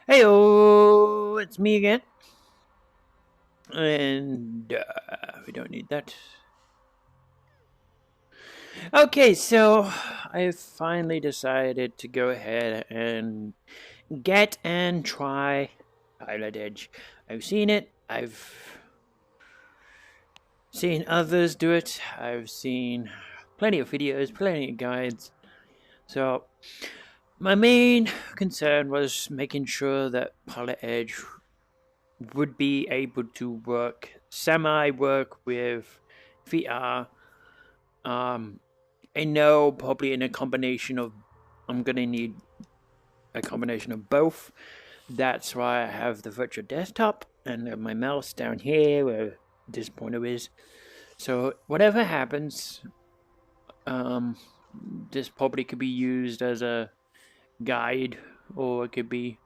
Heyo, it's me again. And we don't need that. Okay, so I finally decided to go ahead and get and try Pilot Edge. I've seen it. I've seen others do it. I've seen plenty of videos, plenty of guides. So my main concern was making sure that Pilot Edge would be able to work with VR. I know probably in a combination of, I'm gonna need a combination of both. That's why I have the virtual desktop and my mouse down here where this pointer is. So whatever happens, this probably could be used as a guide, or it could be.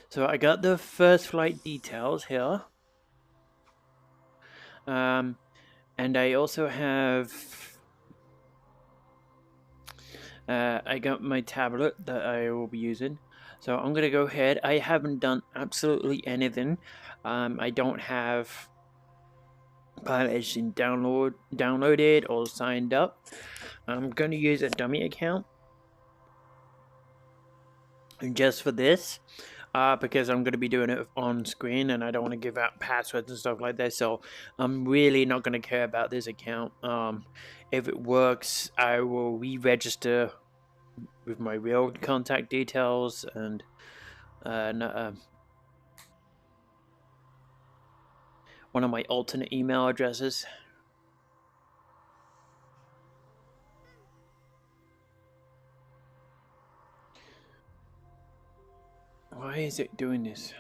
So I got the first flight details here. And I also have I got my tablet that I will be using. So I'm gonna go ahead. I haven't done absolutely anything. I don't have Pilot Edge downloaded or signed up. I'm gonna use a dummy account just for this. Because I'm going to be doing it on screen and I don't want to give out passwords and stuff like that. So I'm really not going to care about this account. If it works, I will re-register with my real contact details and one of my alternate email addresses. Why is it doing this?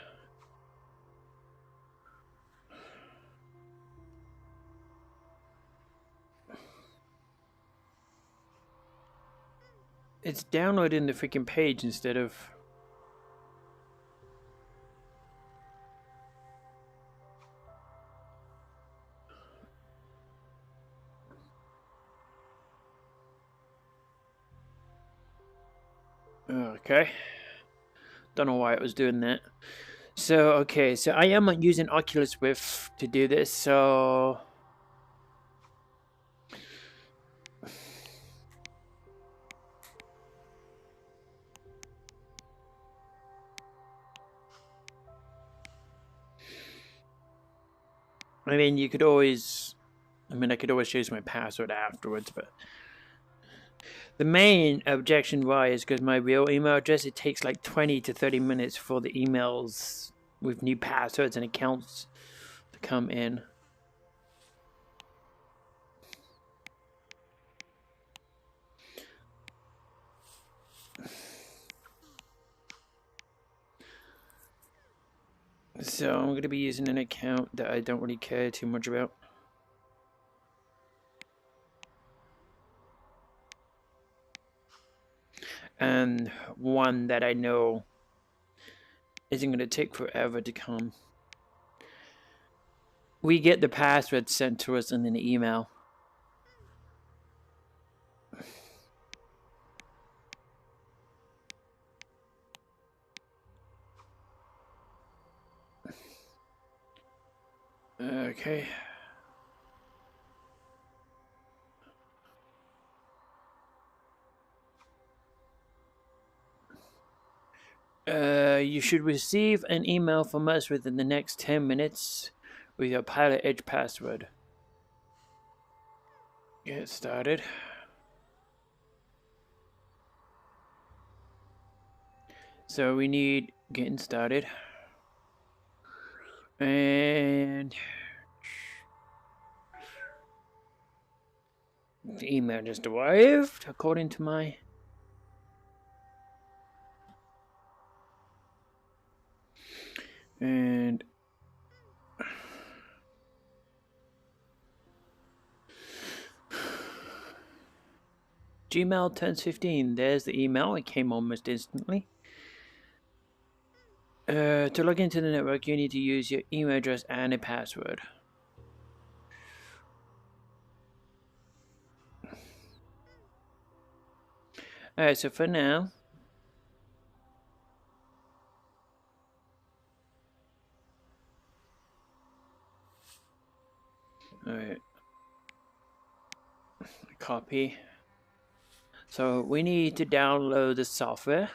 It's downloading the freaking page instead of... Okay. Don't know why it was doing that. So, okay, so I am using Oculus Rift to do this, so... I mean, you could always... I could always change my password afterwards, but... The main objection why is because my real email address, it takes like 20 to 30 minutes for the emails with new passwords and accounts to come in. So I'm going to be using an account that I don't really care too much about. And one that I know isn't going to take forever to come. We get the password sent to us in an email. Okay. You should receive an email from us within the next 10 minutes with your Pilot Edge password. Get started. So we need getting started. And the email just arrived according to my... And Gmail 1015. There's the email. It came almost instantly. To log into the network, you need to use your email address and a password. Alright, so for now, Alright. Copy. So we need to download the software.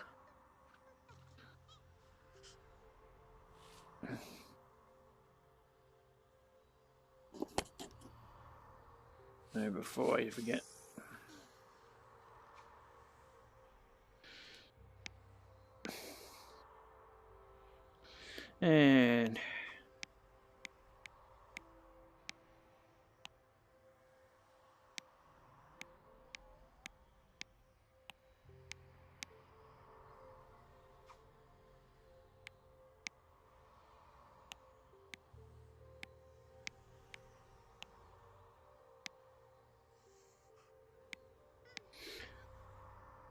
Before I forget. And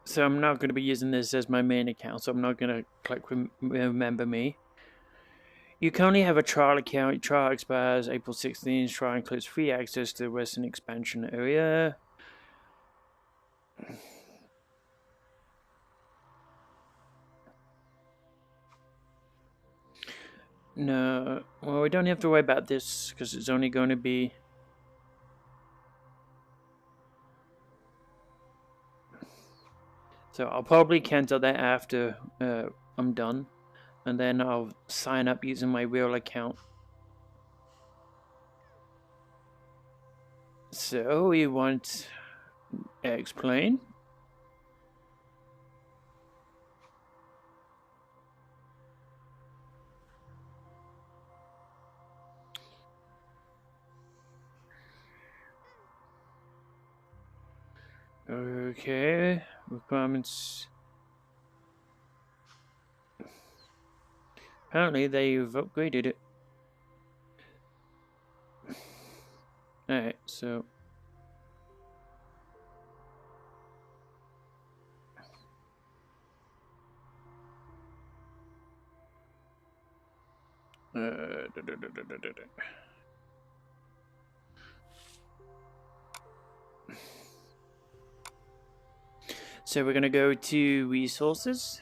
so I'm not going to be using this as my main account, so I'm not going to click remember me. You currently have a trial account. Your trial expires April 16th. Trial includes free access to the Western expansion area. No, well, we don't have to worry about this because it's only going to be... So I'll probably cancel that after I'm done. And then I'll sign up using my real account. So you want to explain? Okay, requirements. Apparently they've upgraded it. Alright, so... So we're gonna go to resources.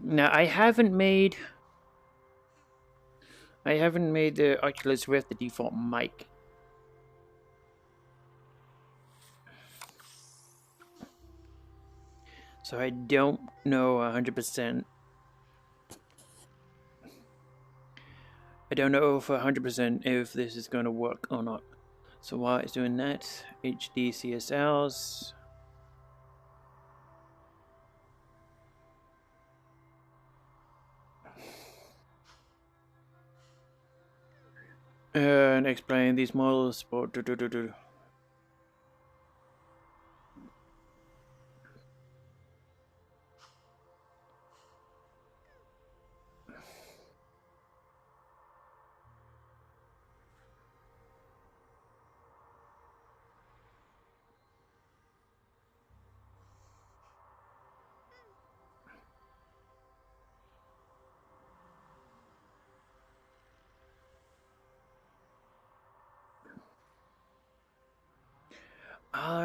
Now I haven't made the Oculus Rift the default mic. So I don't know 100%. I don't know for 100% if this is going to work or not. So while it's doing that, HD CSLs. And explain these models.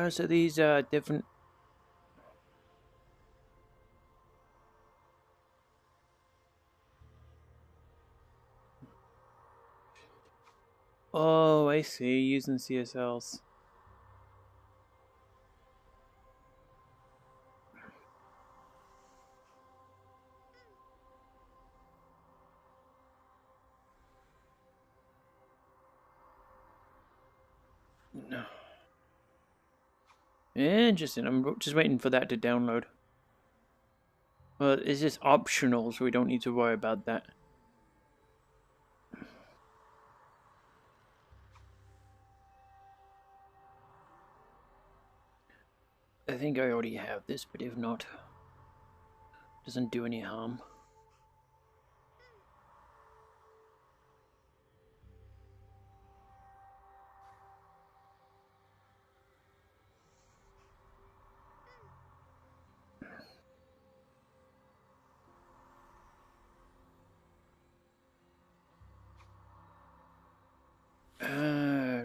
So these are different. Oh, I see. Using CSLs. No. Interesting. I'm just waiting for that to download. Well, it's just optional, so we don't need to worry about that. I think I already have this, but if not, doesn't do any harm.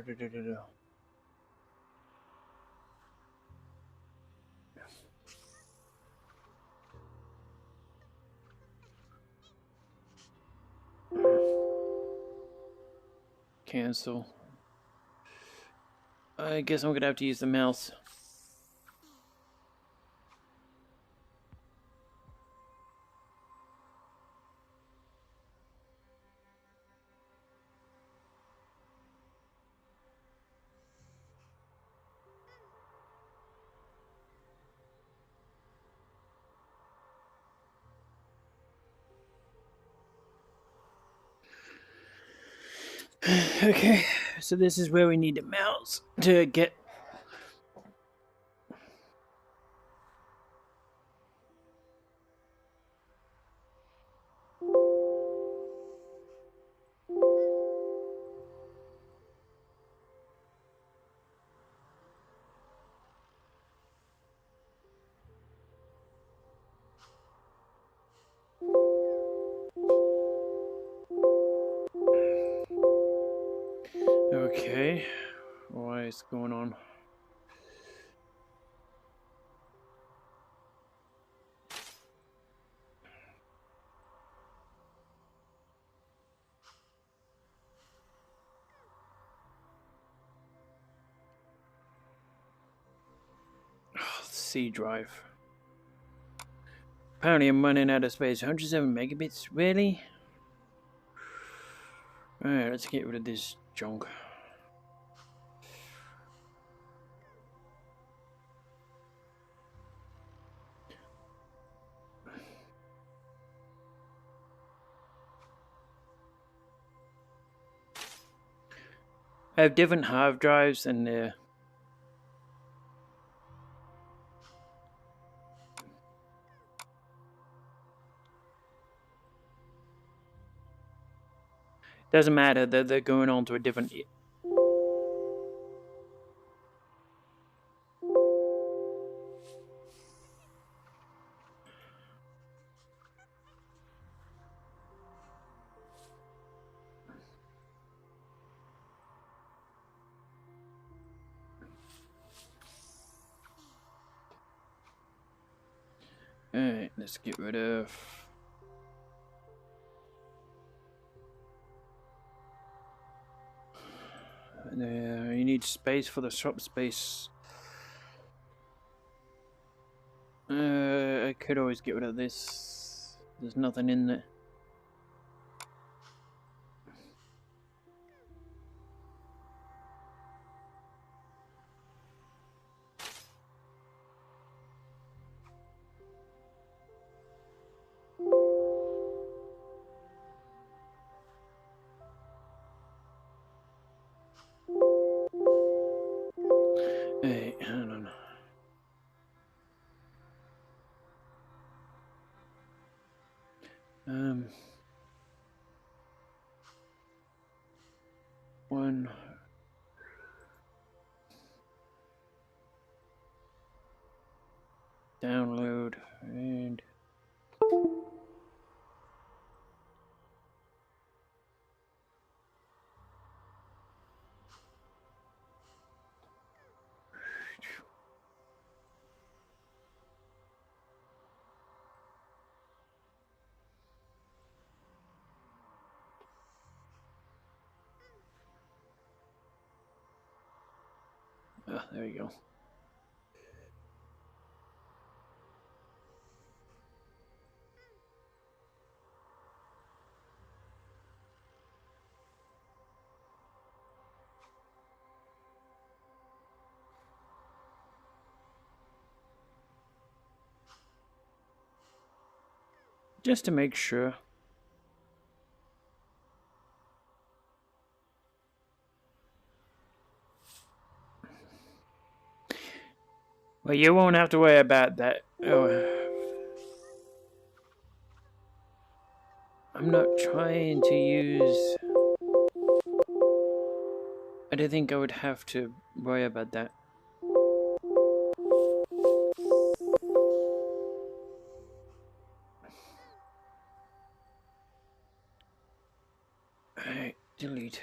Da, da, da, da. Cancel. I guess I'm gonna have to use the mouse. Okay, so this is where we need the mouse to get. Okay, what is going on? C drive. Apparently I'm running out of space. 107 megabits? Really? Alright, let's get rid of this junk. I have different hard drives and doesn't matter that they're going on to a different. Alright, let's get rid of. You need space for the shop space. I could always get rid of this. There's nothing in there. Hey, I don't know. One. Download and. Oh, there we go. Just to make sure. Well, you won't have to worry about that. Oh. I'm not trying to use. I don't think I would have to worry about that. Alright, delete.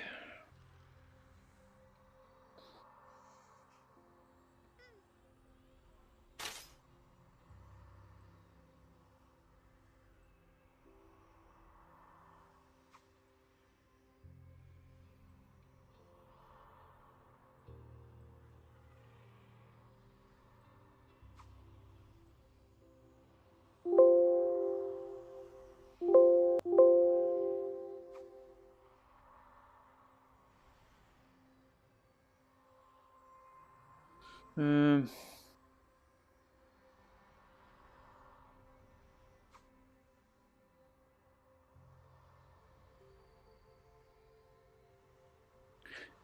Um.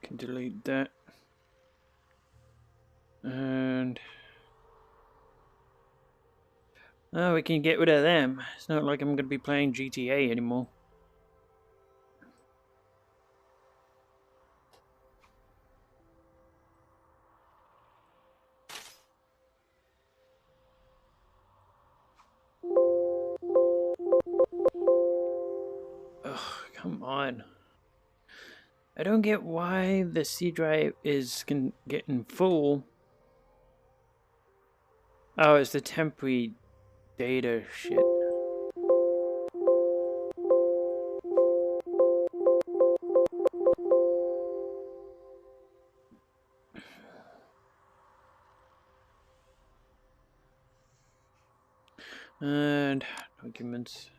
Can delete that. And oh, we can get rid of them. It's not like I'm going to be playing GTA anymore. Ugh, come on. I don't get why the C drive is getting full. Oh, it's the temporary data shit. And documents.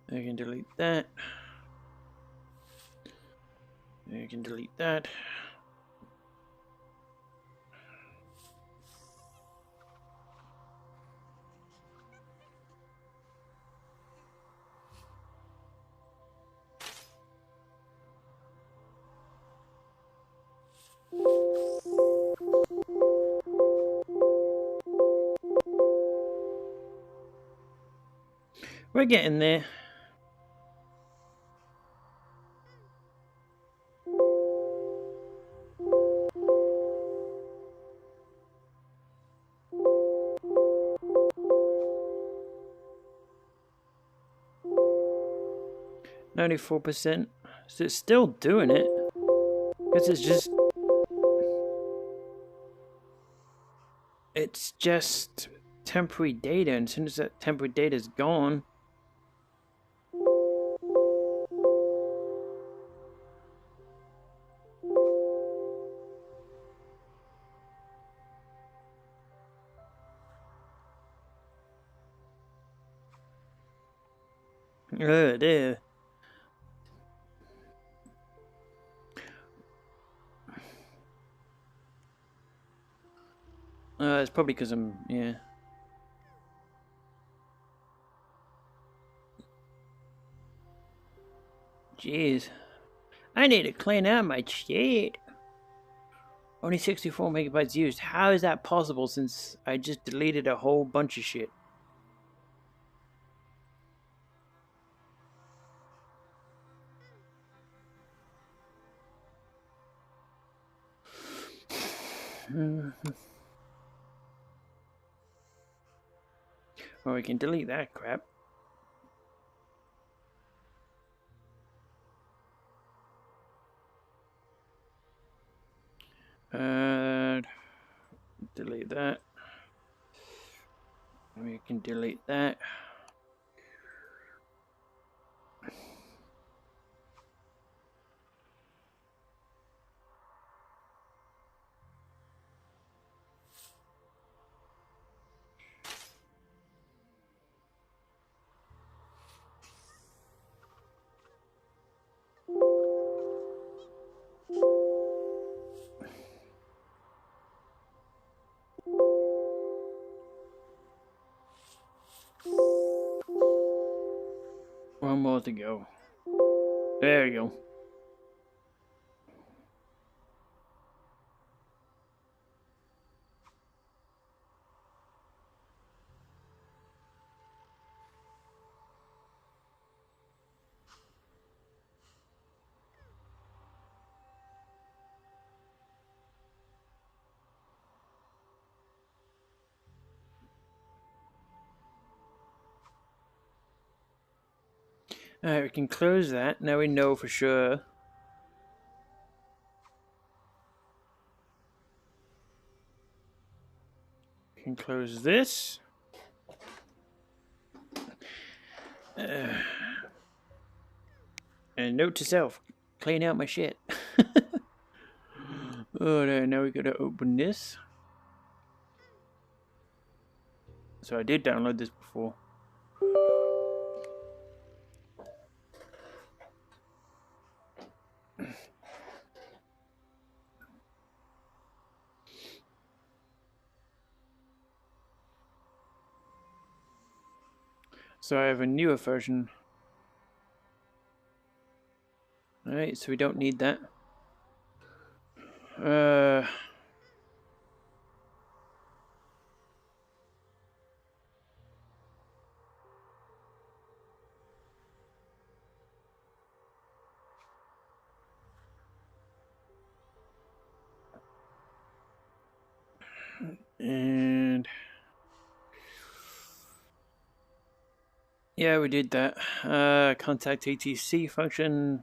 I can delete that. I can delete that. We're getting there. %. So it's still doing it. Because it's just temporary data, and as soon as that temporary data is gone, there. It's probably because yeah. Jeez. I need to clean out my shit. Only 64 megabytes used. How is that possible since I just deleted a whole bunch of shit? Well, we can delete that crap. And delete that. We can delete that. One more to go. There you go. Alright, we can close that. Now we know for sure. We can close this. And note to self, clean out my shit. Oh, now we gotta open this. So I did download this before. So I have a newer version. Alright, so we don't need that. And yeah, we did that. Contact ATC function.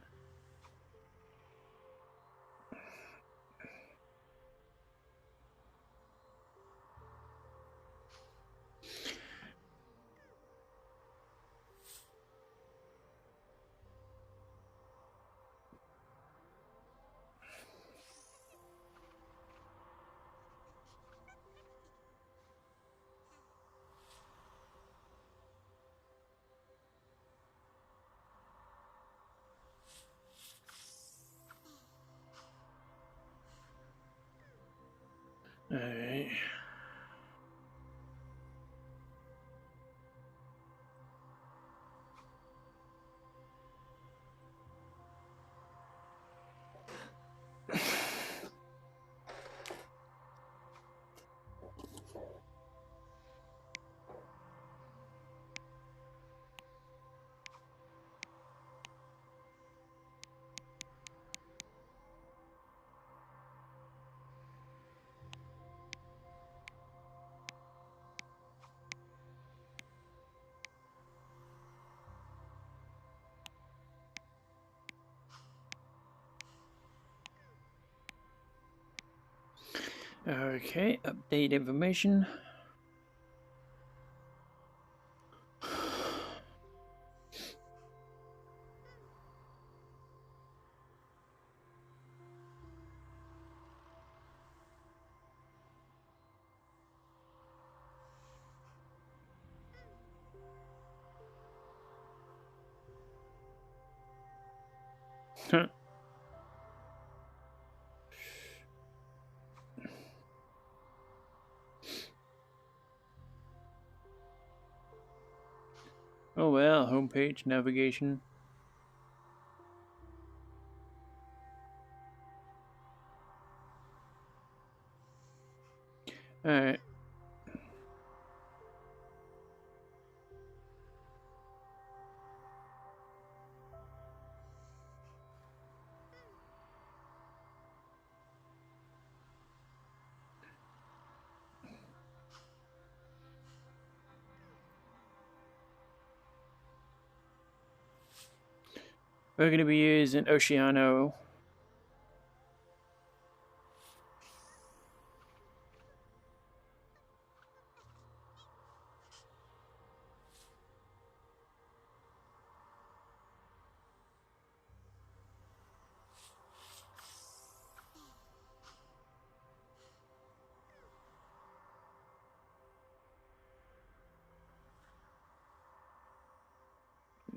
Alright. Okay, update information. Oh well, homepage, navigation. Alright. We're going to be using Oceano.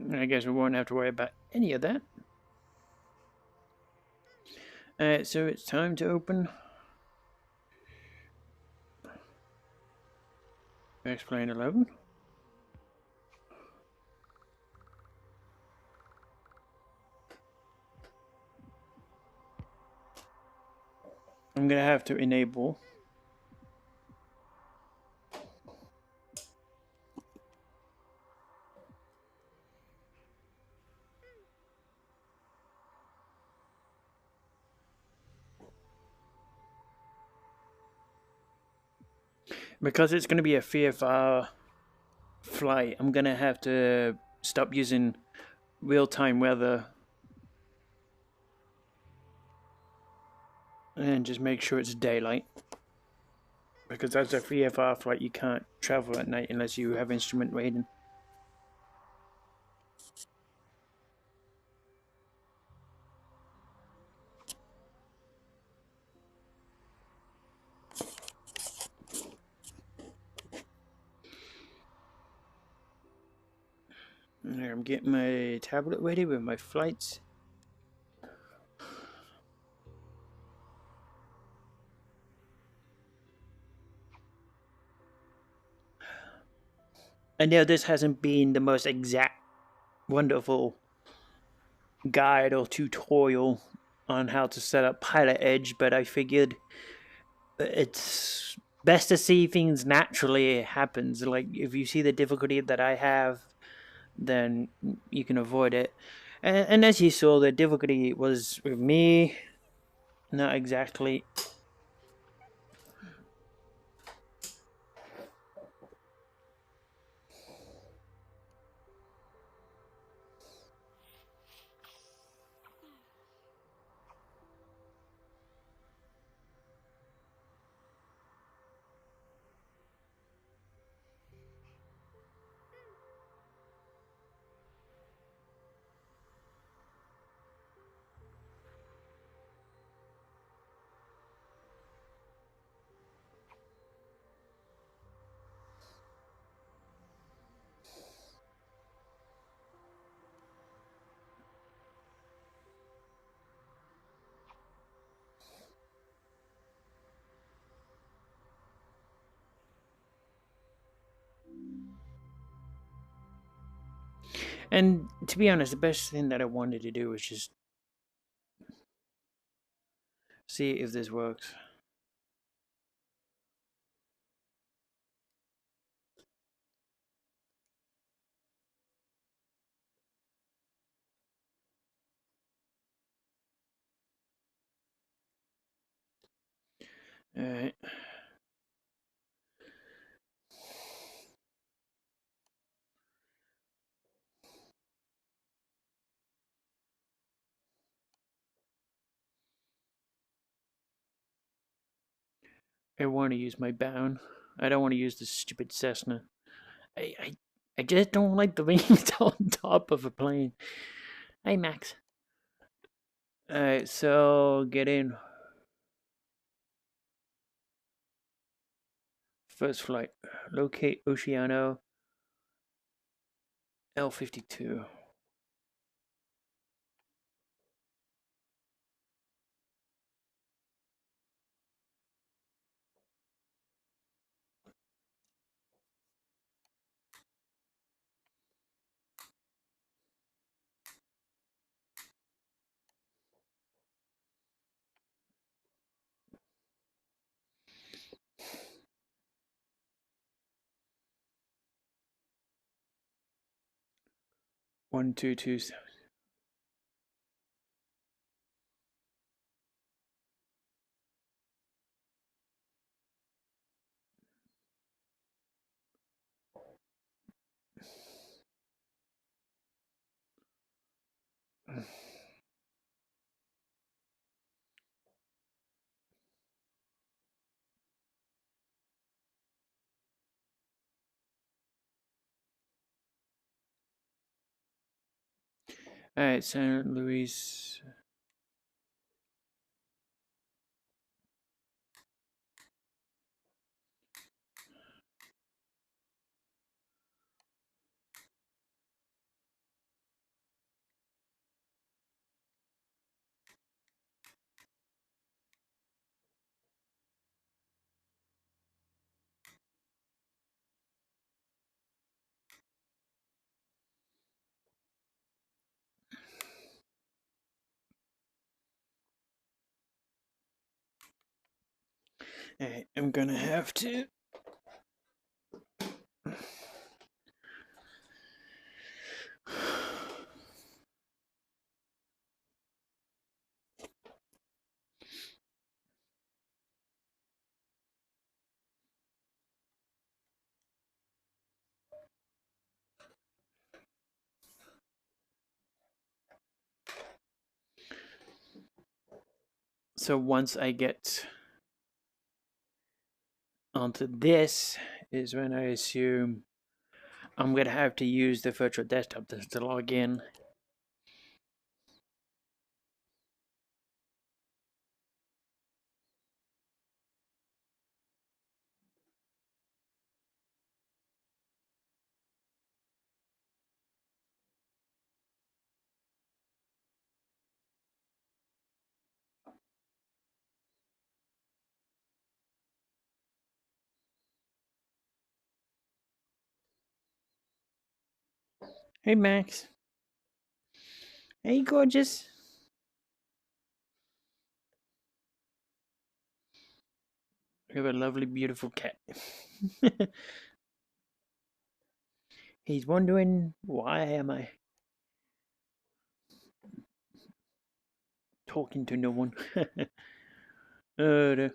I guess we won't have to worry about any of that. Alright, so it's time to open X-Plane 11. I'm going to have to enable. Because it's going to be a VFR flight, I'm going to have to stop using real-time weather and just make sure it's daylight. Because as a VFR flight, you can't travel at night unless you have instrument rating. I'm getting my tablet ready with my flights. I know this hasn't been the most exact, wonderful guide or tutorial on how to set up Pilot Edge, but I figured it's best to see things naturally happens. Like if you see the difficulty that I have, then you can avoid it. And as you saw, the difficulty was with me, not exactly. And to be honest, the best thing that I wanted to do was just see if this works. Alright. I want to use my bound. I don't want to use this stupid Cessna. I, I, I just don't like the wings on top of a plane. Hey, Max. Alright, so get in. First flight. Locate Oceano L52. One, two, two. Alright, St. Louis. Alright, I'm gonna have to. So once I get onto this, is when I assume I'm gonna have to use the virtual desktop to log in. Hey, Max. Hey, gorgeous. You have a lovely, beautiful cat. He's wondering why am I talking to no one. uh,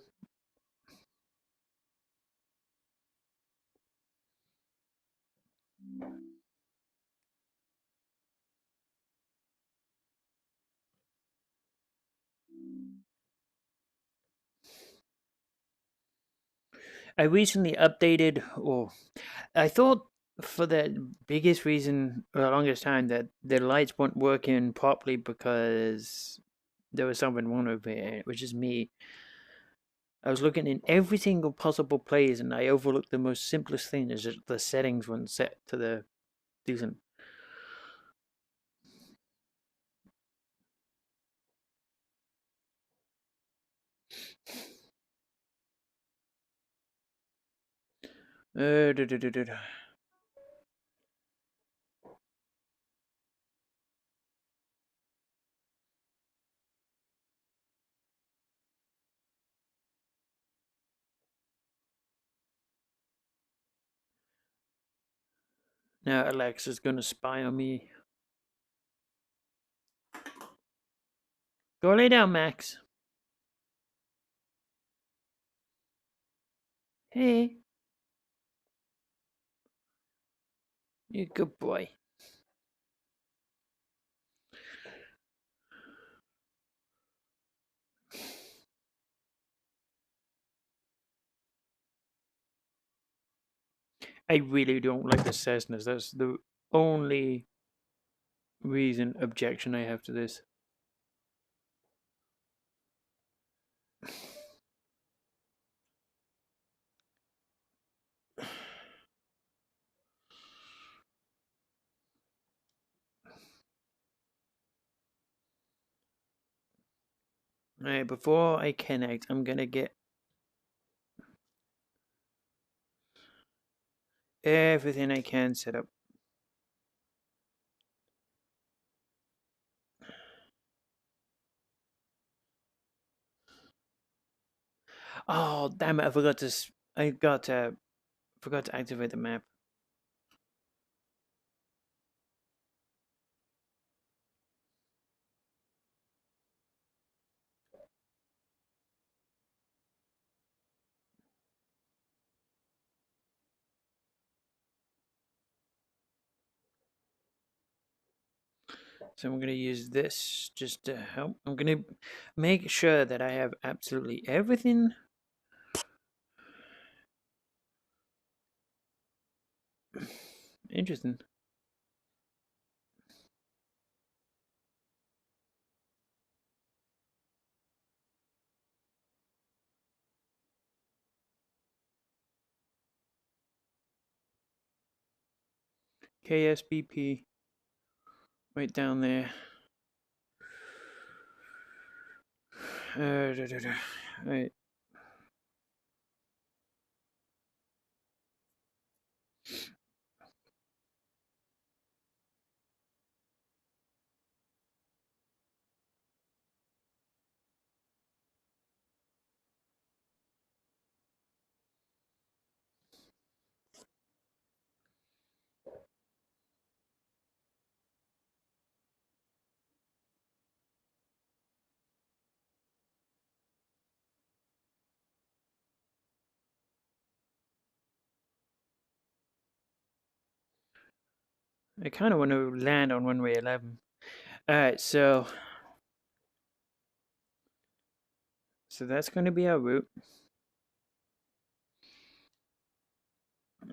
I recently updated, or I thought for the biggest reason for the longest time that the lights weren't working properly because there was something wrong with it, which is me. I was looking in every single possible place and I overlooked the most simplest thing is that the settings weren't set to the decent. Da, da, da, da, da. Now Alexa's gonna spy on me. Go lay down, Max. Hey, you good boy. I really don't like the Cessnas. That's the only objection I have to this. Alright, before I connect, I'm gonna get everything I can set up. Oh, damn it! I forgot to. Forgot to activate the map. So I'm gonna use this just to help. I'm gonna make sure that I have absolutely everything. Interesting. KSBP right down there. Right. I kind of want to land on runway 11. Alright, so that's going to be our route.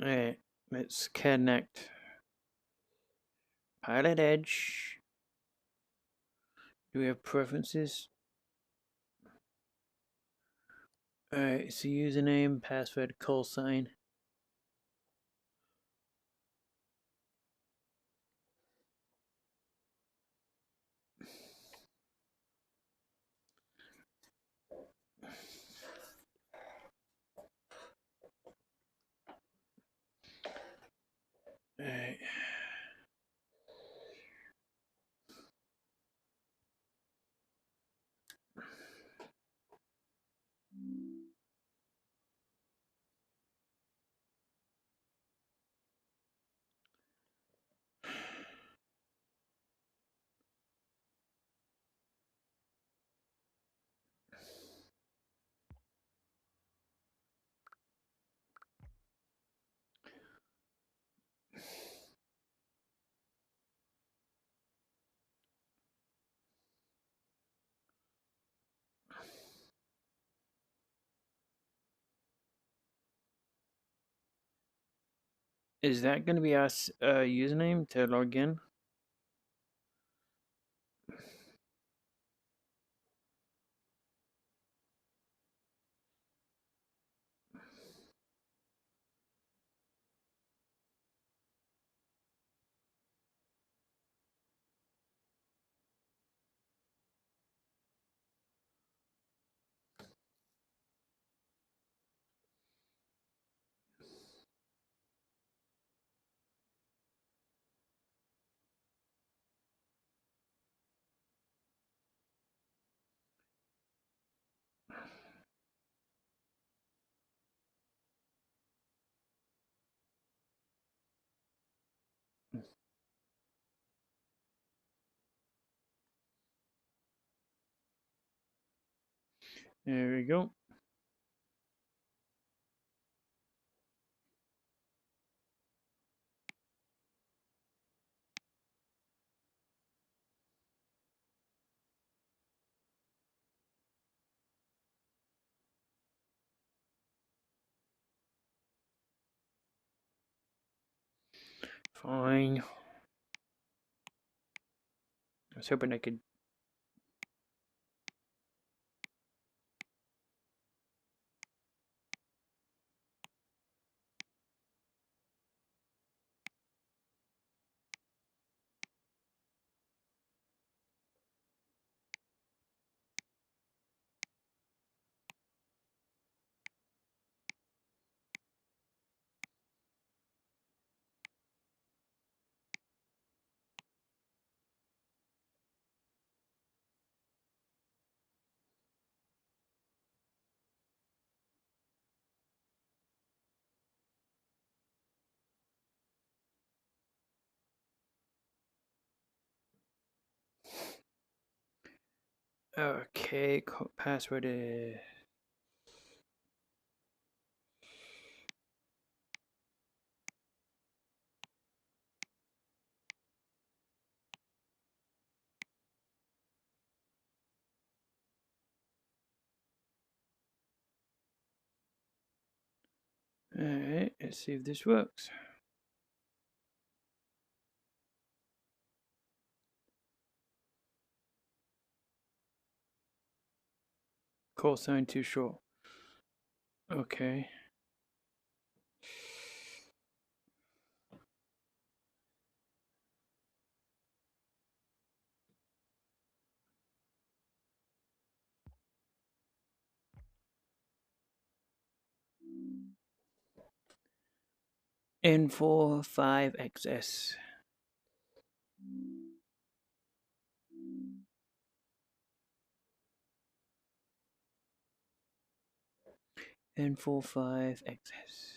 Alright, let's connect. Pilot Edge. Do we have preferences? Alright, so username, password, call sign. Alright. Is that going to be our username to log in? There we go. Fine. I was hoping I could. Okay, password is. Alright, let's see if this works. Call sign too short. Okay. N45XS. N45XS.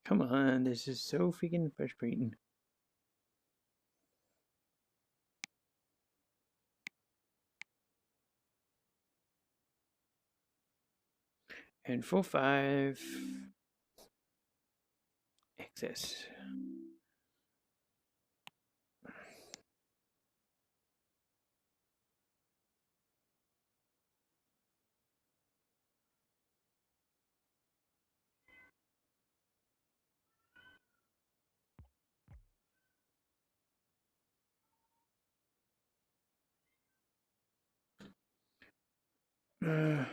Come on, this is so freaking frustrating. N45XS. Uh,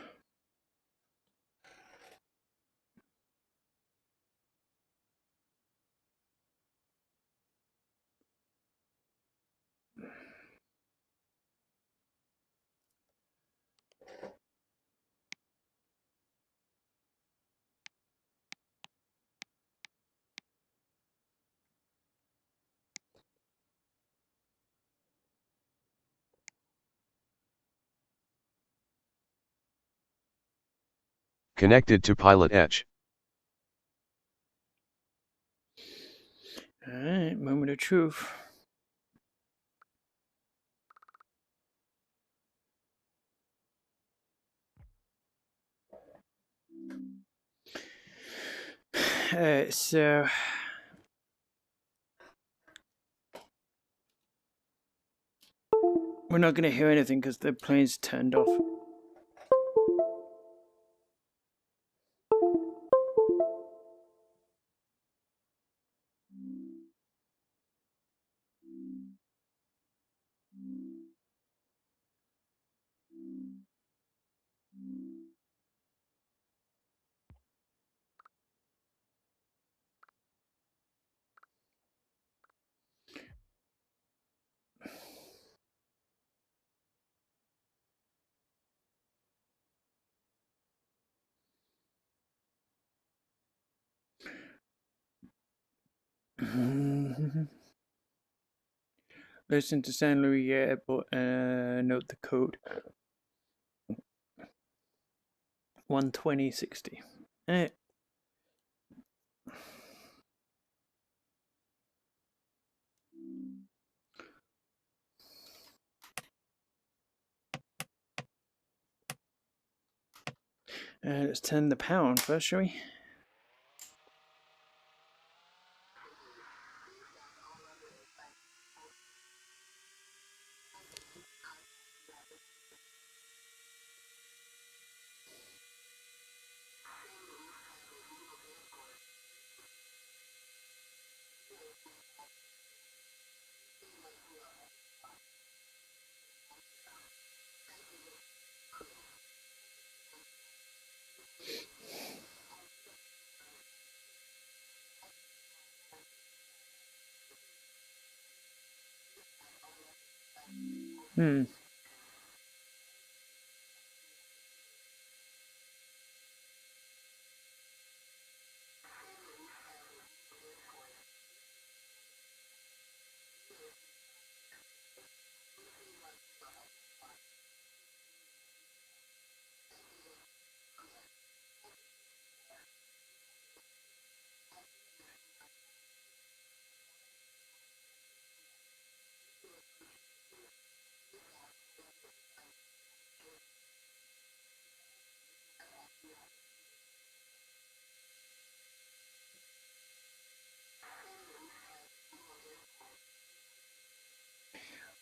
Connected to Pilot Edge. Alright, moment of truth. So we're not going to hear anything because the plane's turned off. Listen to San Luis Airport and note the code 12060. And let's turn the power on first, shall we?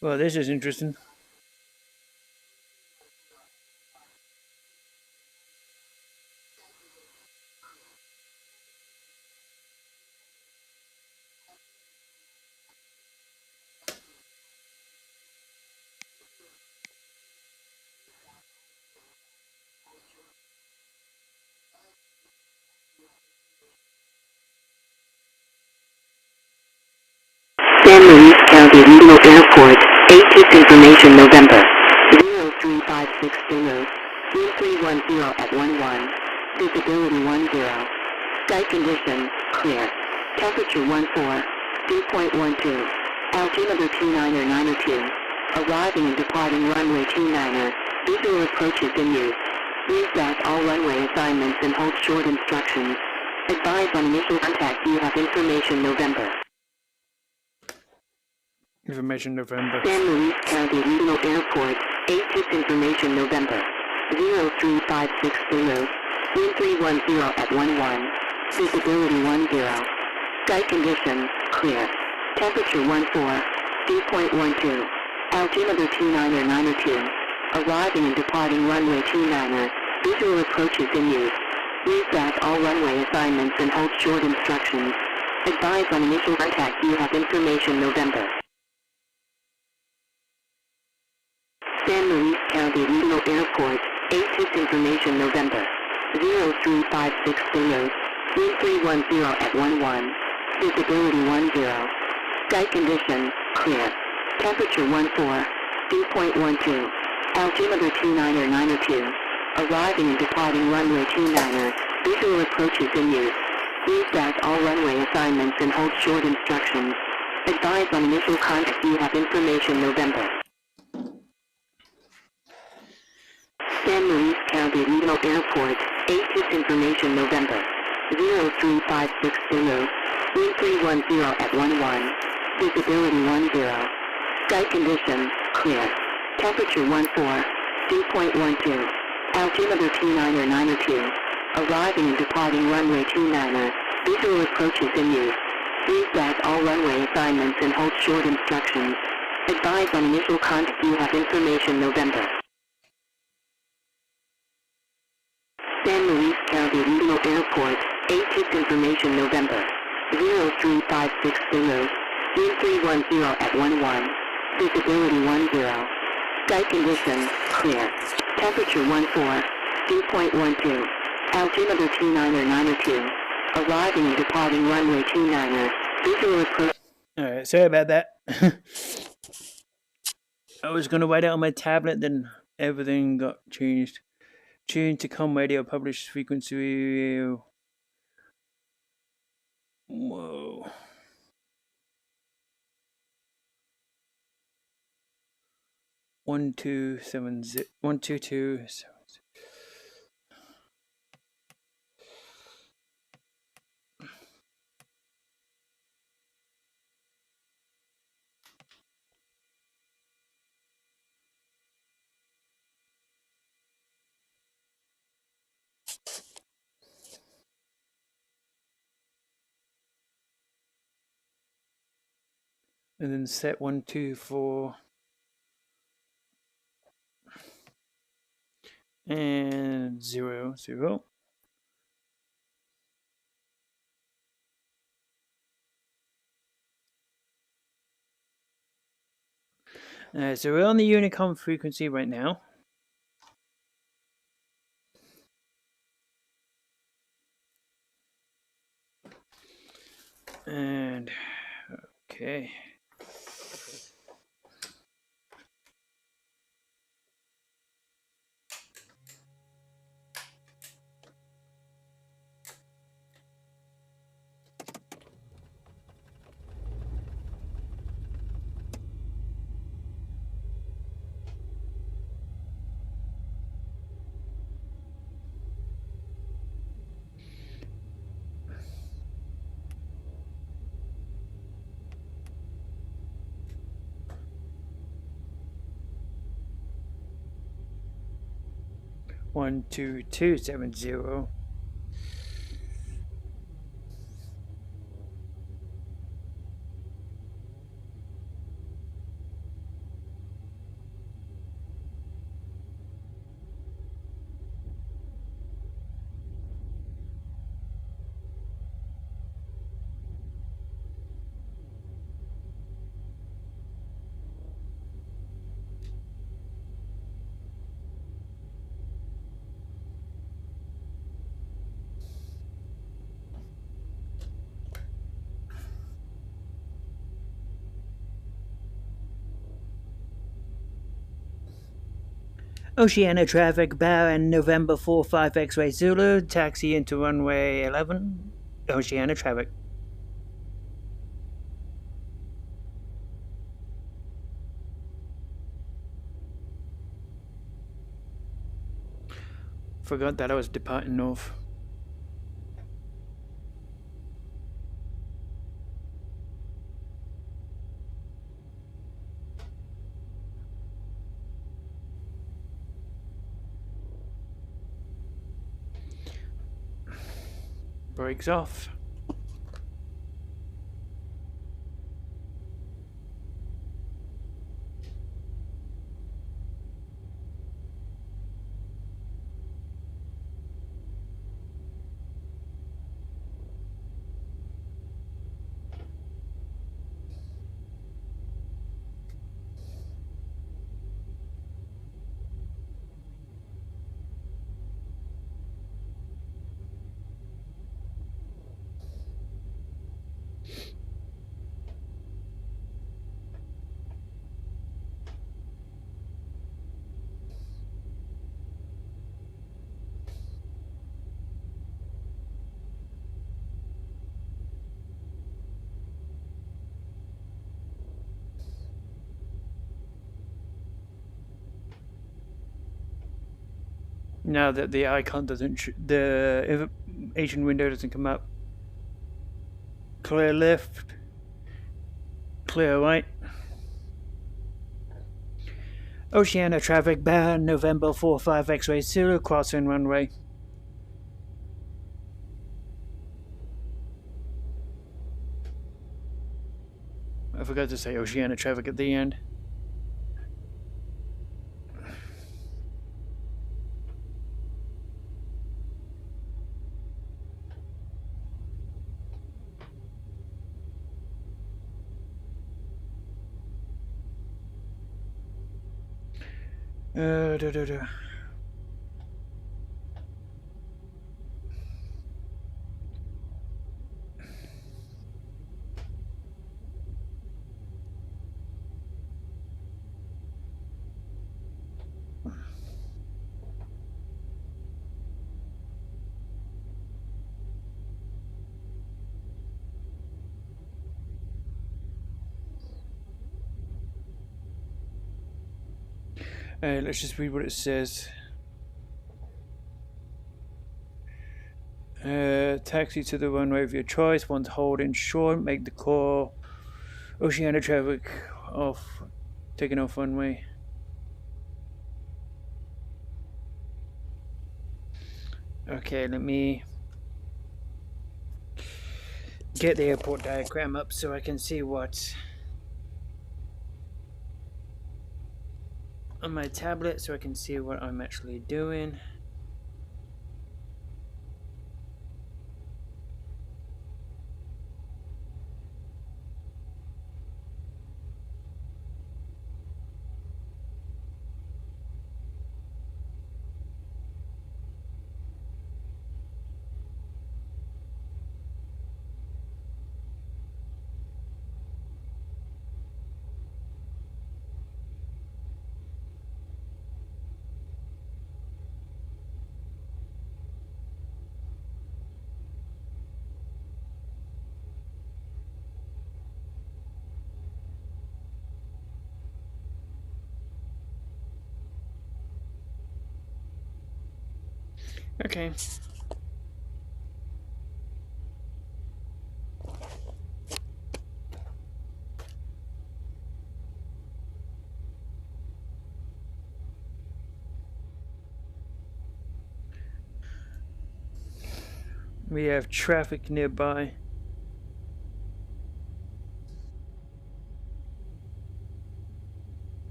Well, this is interesting. San Luis County Regional Airport, 8th information November, 03560, 3310 at 11, visibility 10, sky condition, clear, temperature 14, dew point 12, altimeter 29er 92, arriving and departing runway 29er, visual approaches in use, use back all runway assignments and hold short instructions, advise on initial contact you have information November. Information November. San Luis County Regional Airport, 8th information November, 03560, 3310 at 11, visibility 10, sky condition, clear, temperature 14, dew point 12, altimeter 29er 92, arriving and departing runway 29er, visual approaches in use, use back all runway assignments and hold short instructions, advise on initial contact you have information November. San Luis County Regional Airport, 8th information November, 03560, 3310 at 11, visibility 10, sky condition, clear, temperature 14, dew point 12, altimeter 29er 92, arriving and departing runway 29er, visual approaches in use, use back all runway assignments and hold short instructions, advise on initial contact you have information November. San Luis County Regional Airport, 8th information November, 03560, 3310 at 11, visibility 10, sky condition, clear, temperature 14, dew point 12, altimeter 29er 92, arriving and departing runway 29er, Visual approach is in use. Read back all runway assignments and hold short instructions. Advise on initial contact. You have information November. San Luis County Regional Airport, 86 information November. 0356 Zulu. Wind 310 at 11. Visibility 10. Sky conditions, clear. Temperature 14. Dew point 12. Altimeter 29er 92. Arriving and departing runway 29er. Visual approach. Alright, sorry about that. I was going to write it on my tablet, then everything got changed. Tune to com radio, published frequency. Whoa. One two seven zero 122 and then set 124 and 0 0. So we're on the Unicom frequency right now. And okay. One two two 70. Oceania traffic, bow and November 45 X-ray Zulu, taxi into runway 11, Oceania traffic. Forgot that I was departing north. Brakes off. Now that the icon doesn't, the information window doesn't come up. Clear left, clear right. Oceania traffic bound, November 45 X-ray Zulu, crossing runway. forgot to say oceanic traffic at the end. Da, da, da. Let's just read what it says. Taxi to the runway of your choice. Once holding short, make the call. Oceanic traffic off. Taking off runway. Okay, let me get the airport diagram up so I can see what on my tablet, so I can see what I'm actually doing. Okay. We have traffic nearby.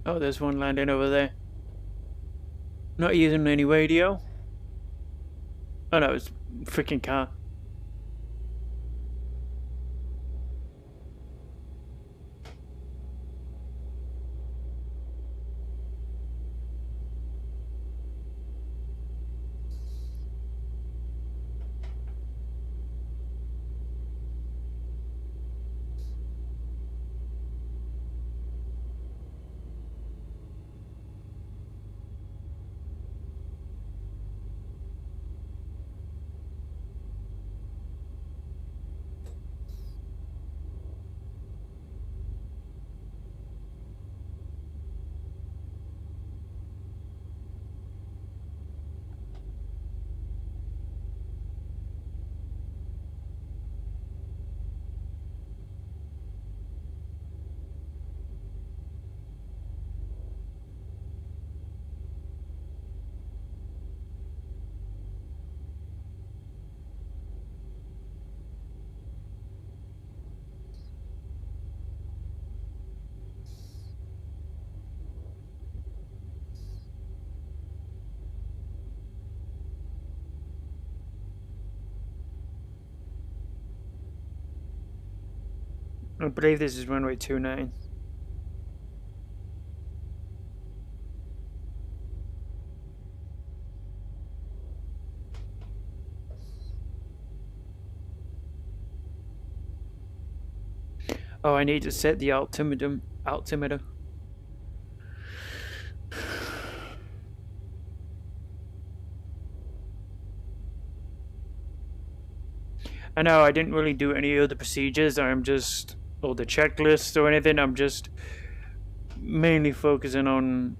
Oh, there's one landing over there. Not using any radio. Oh no, it's a freaking car. I believe this is runway 29. Oh, I need to set the altimeter. I know I didn't really do any of the procedures. I'm just, or the checklist or anything. I'm just mainly focusing on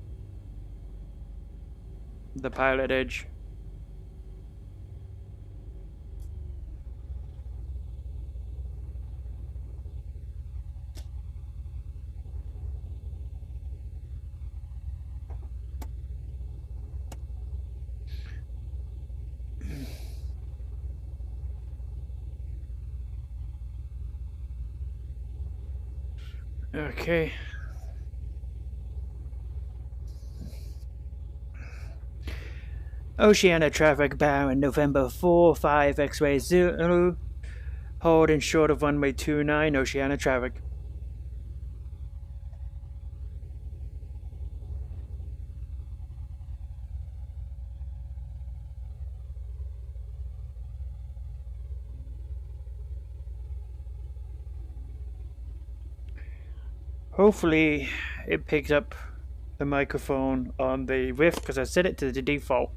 the pilot edge. Okay. Oceania traffic bound November 4-5 X-ray 0. Hold and short of runway 29 Oceania traffic. Hopefully it picks up the microphone on the Rift because I set it to the default.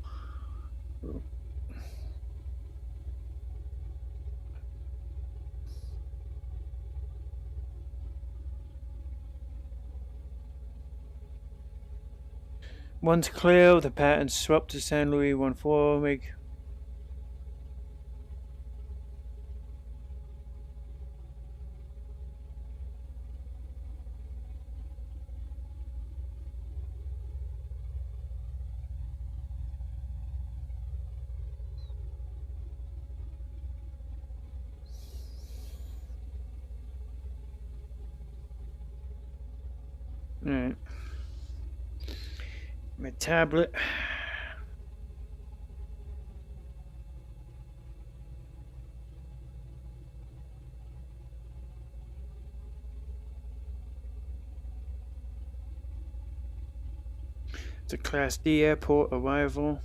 Once clear, the pattern swap to San Luis 14 make. Alright. My tablet. It's a Class D airport arrival.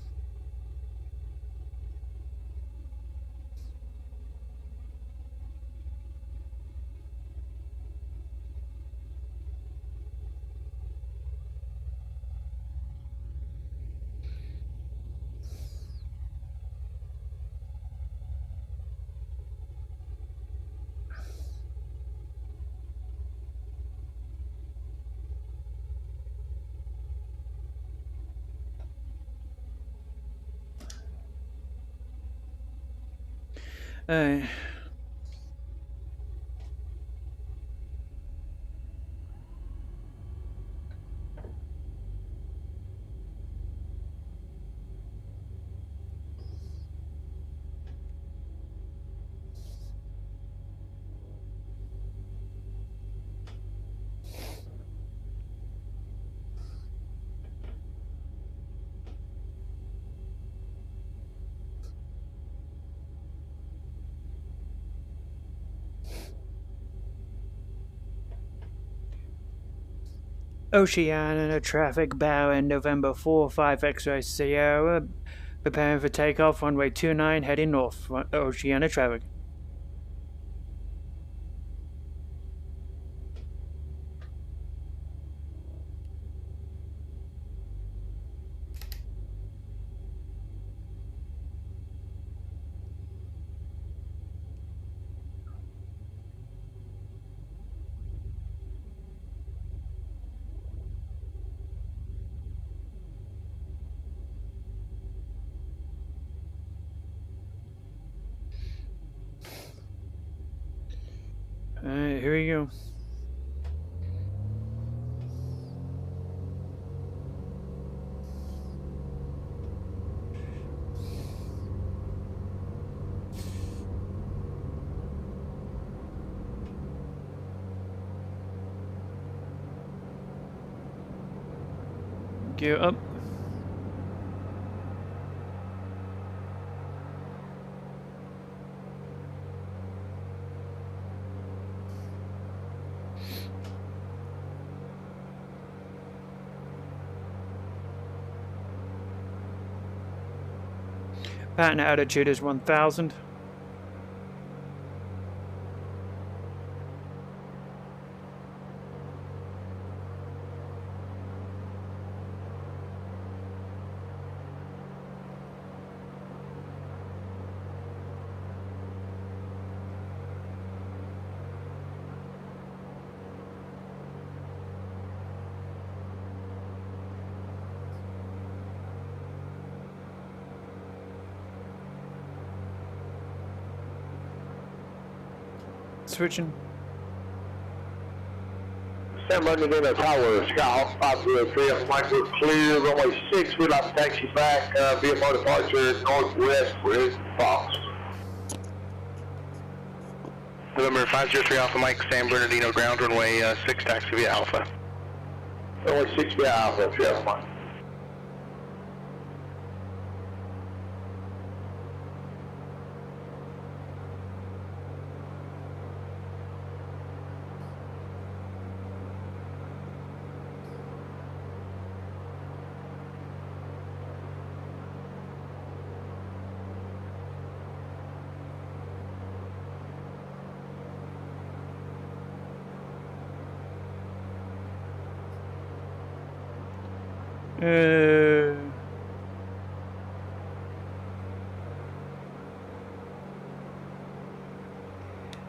Alright. Oceania traffic bound November 4-5 X-ray Sierra. Preparing for takeoff, runway 29 heading north. Oceania traffic. Alright, here we go. Gear up. Pattern altitude is 1000. Switching. Stand by Nevada Tower, Sky 503, Michael clear, runway 6, we'd like to taxi back via my departure northwest with Fox. November 503 Alpha Mike, San Bernardino ground, runway 6, taxi via Alpha. Runway 6 via Alpha, 3 Alpha Mike.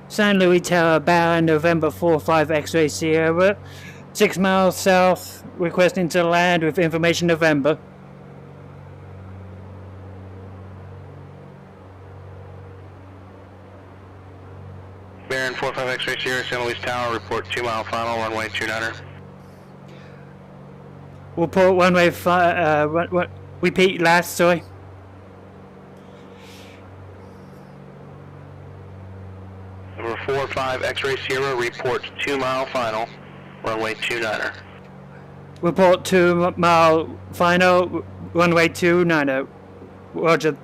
San Luis Tower, Barron, November 45 X-ray Sierra, 6 miles south, requesting to land with information November. Barron 45 X-ray Sierra, San Luis Tower, report 2 mile final, runway 29er. Report runway repeat last, sorry. Number 45 X-ray Sierra, report 2 mile final, runway 29er. Report 2 mile final, runway 29er. Roger.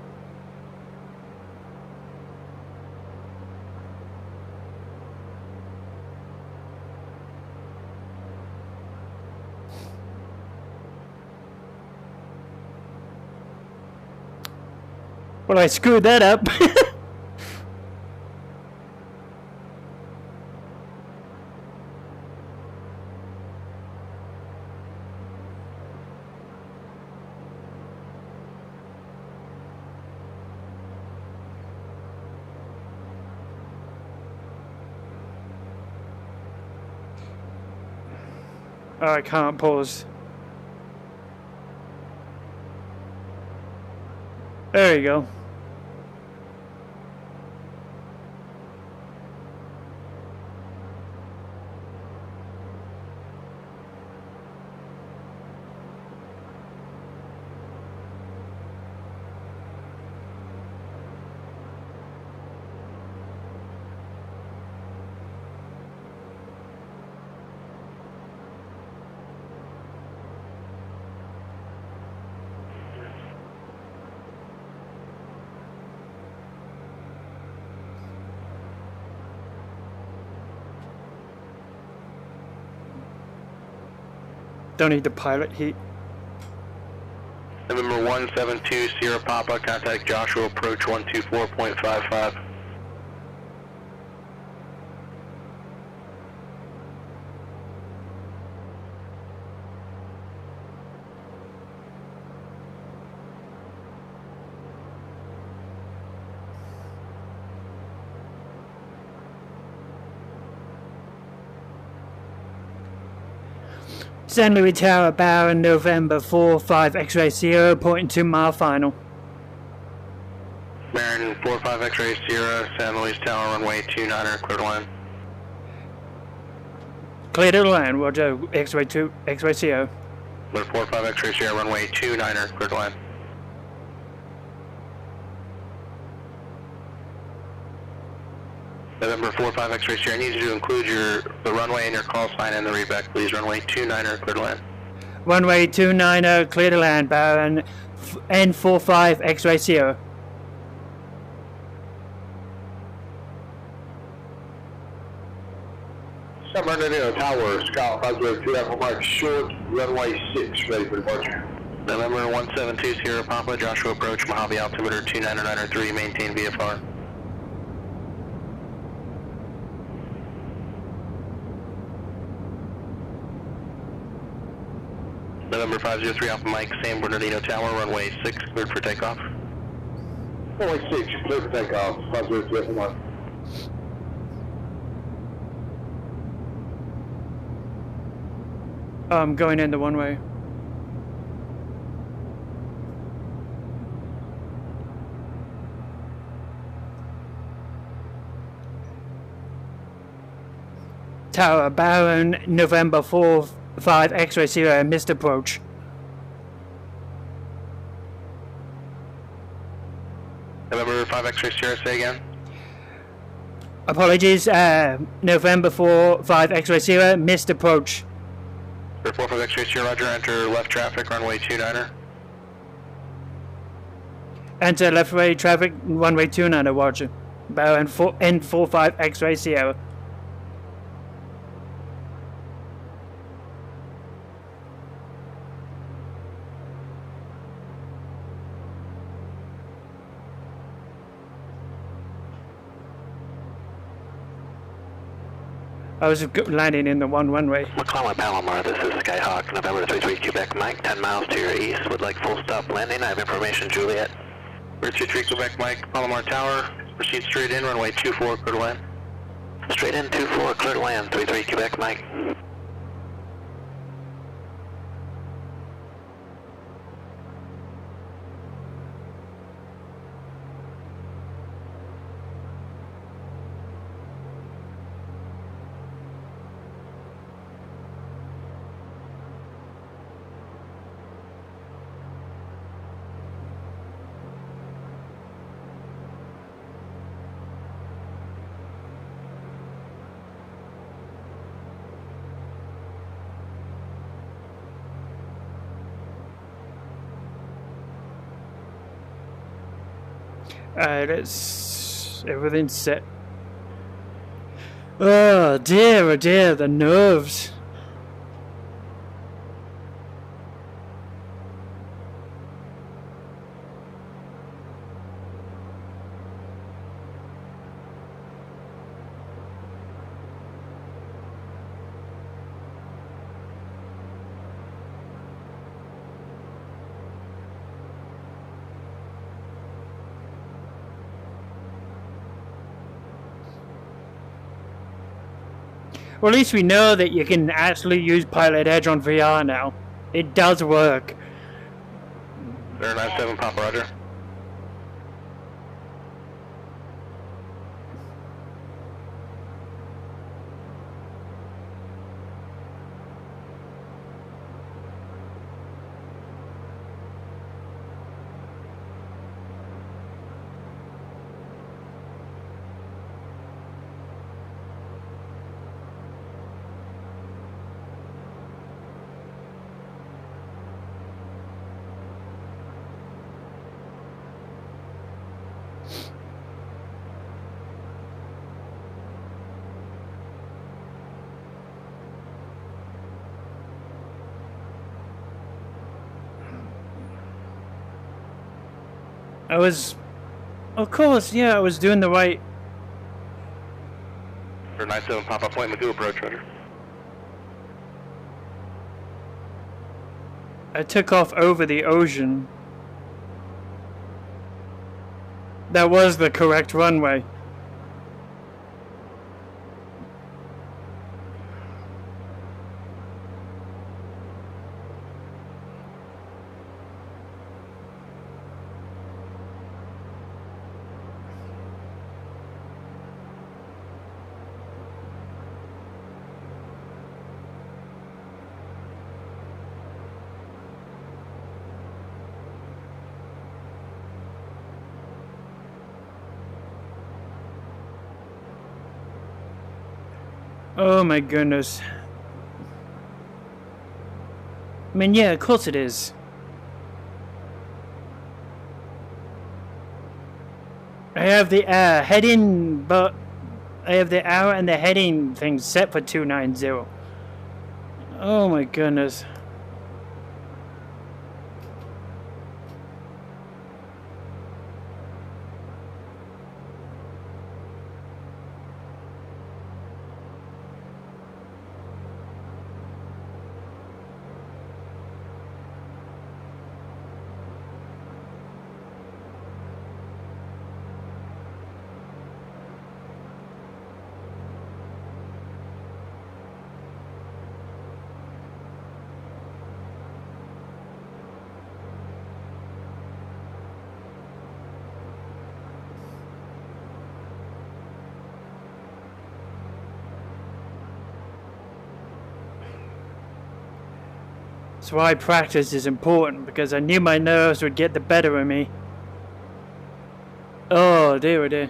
Well, I screwed that up. Oh, I can't pause. There you go. Don't need the pilot heat. November 172 Sierra Papa, contact Joshua, approach 124.55. San Luis Tower, Barron, November 45 X-ray Sierra, point 2 mile final. Barron 45 X-ray Sierra, San Luis Tower, runway 29er, clear to land. Clear to land, Roger. X-ray 2, X-ray Sierra. November 45 X-ray Sierra, runway 29er, clear to land. November 45 X-ray Sierra, I need you to include the runway and your call sign in the readback, please. Runway 29er, clear to land. Runway 29er, clear to land, Barron. N45 X-ray Sierra. San Bernardino Tower, Scott 502 Alpha Mike short, runway 6, ready for departure. November 172 Sierra Papa, Joshua approach, Mojave altimeter 29903, maintain VFR. November 503 Alpha Mike, San Bernardino Tower, runway 6, cleared for takeoff. Runway 6, cleared for takeoff, 503 Alpha Mike. Going in the one way. Tower, Barron, November 45 X-ray Sierra, missed approach. November 5 X-ray Sierra, say again. Apologies, November 45 X-ray Sierra, missed approach. 45 X-ray Sierra, roger, enter left traffic, runway 29er. Enter left way traffic, runway 29er, roger. Bow and N45 X-ray Sierra. I was landing in the one runway. McClellan Palomar, this is Skyhawk, November 33 Quebec Mike, 10 miles to your east, would like full stop landing. I have information, Juliet. 33 Quebec Mike, Palomar Tower, proceed straight in, runway 24, clear to land. Straight in, 24, clear to land, 33 Quebec Mike. Alright, everything's set. Oh dear, the nerves. Well, at least we know that you can actually use Pilot Edge on VR now. It does work. 097 Papa Roger. Of course, yeah, I was doing the right. 097 Papa Point Magoo approach, Roger. I took off over the ocean. That was the correct runway. Oh my goodness. I mean, yeah, of course it is. I have the heading, but I have the hour and the heading thing set for 290. Oh my goodness. That's why practice is important, because I knew my nerves would get the better of me. Oh dear, oh dear.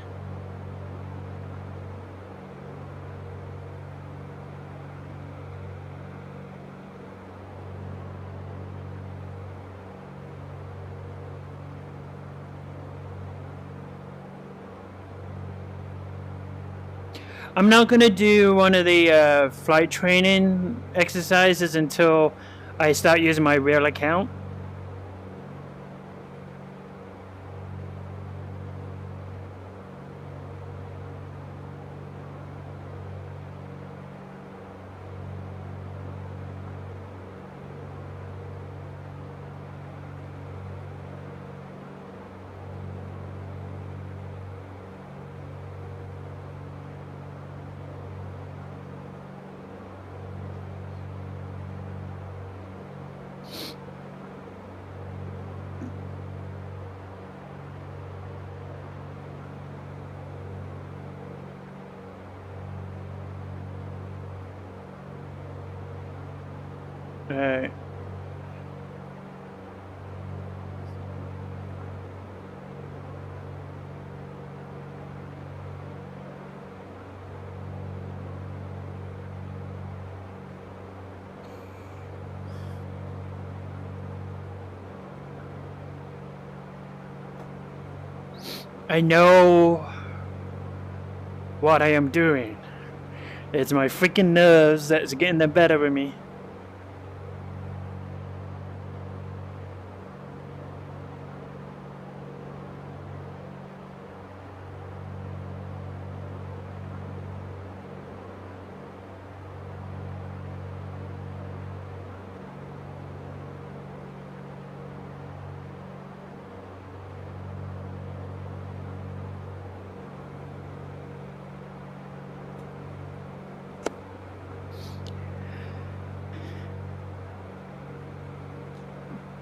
I'm not gonna do one of the flight training exercises until I start using my real account. Alright. I know what I am doing. It's my freaking nerves that's getting the better of me.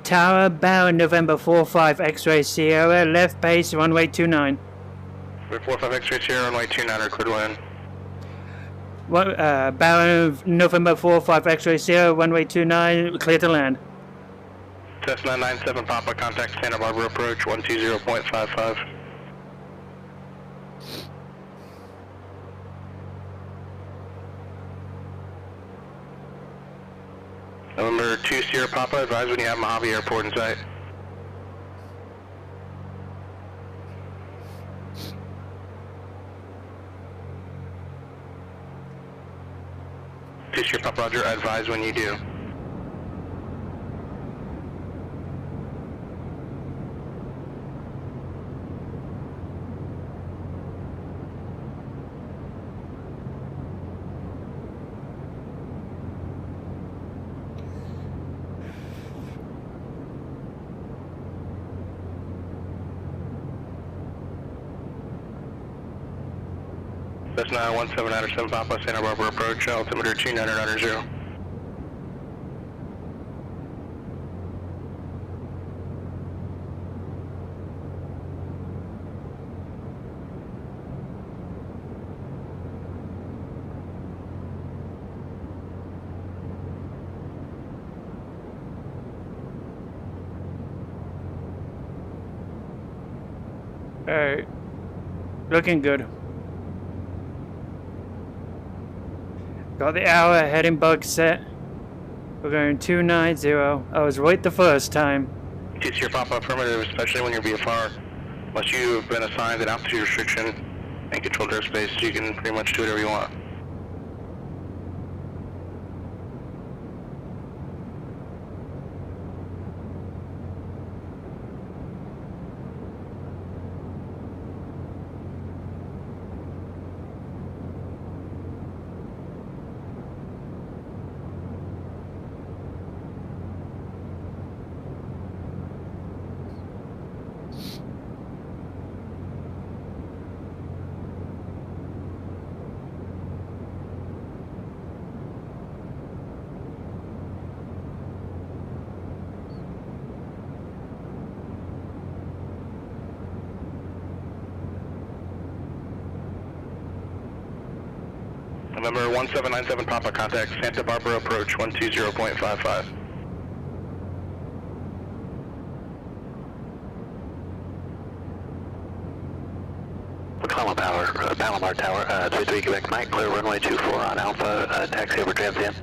Tower bound November 45 X-ray Sierra, left base runway 29. 45 X-ray Sierra, runway 29, clear to land. Bound November 45 X-ray Sierra, runway 29, clear to land. Cessna 97 Papa, contact Santa Barbara approach 120.55. November 2 Sierra Papa, advise when you have Mojave Airport in sight. Sierra Papa, Roger, advise when you do. Cessna 1797 Papa, Santa Barbara approach, altimeter 2990. Alright. Looking good. Got the hour heading bug set. We're going 290. I was right the first time. Sierra Papa, affirmative, especially when you're VFR. Unless you have been assigned an altitude restriction and controlled airspace, you can pretty much do whatever you want. November 1797 Papa, contact Santa Barbara approach 120.55. Palomar Tower, 33 Quebec Mike, clear runway 24 on Alpha, taxi over transient.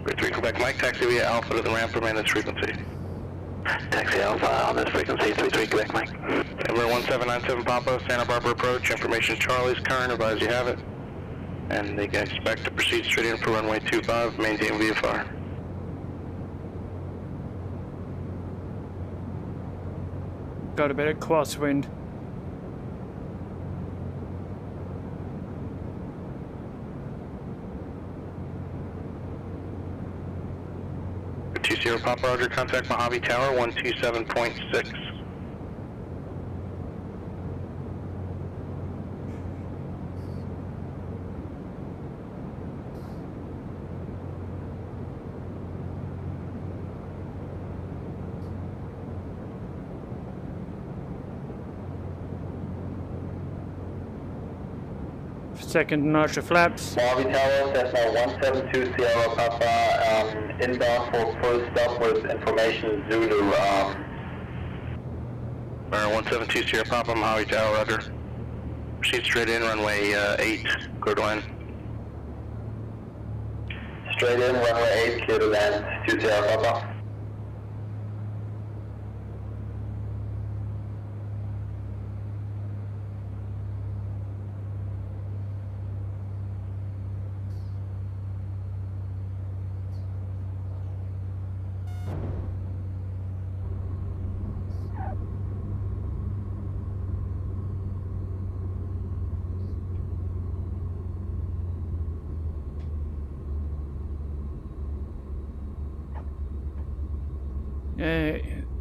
33 Quebec Mike, taxi via Alpha to the ramp, remain at this frequency. Taxi Alpha on this frequency, 33 Quebec Mike. Number 1797 Papa, Santa Barbara approach, information Charlie's current, advise you have it. And they can expect to proceed straight in for runway 25, maintain VFR. Got a bit of crosswind. Sierra Papa, Roger, contact Mojave Tower, 127.6. Second notch of flaps. Mojave Tower, Cessna 172 Sierra Papa, inbound for first stop with information Zulu. 172 Sierra Papa, Mojave Tower, Roger. Proceed straight in, runway 8, clear to land. Straight in, runway 8, clear to land, 2 Sierra Papa.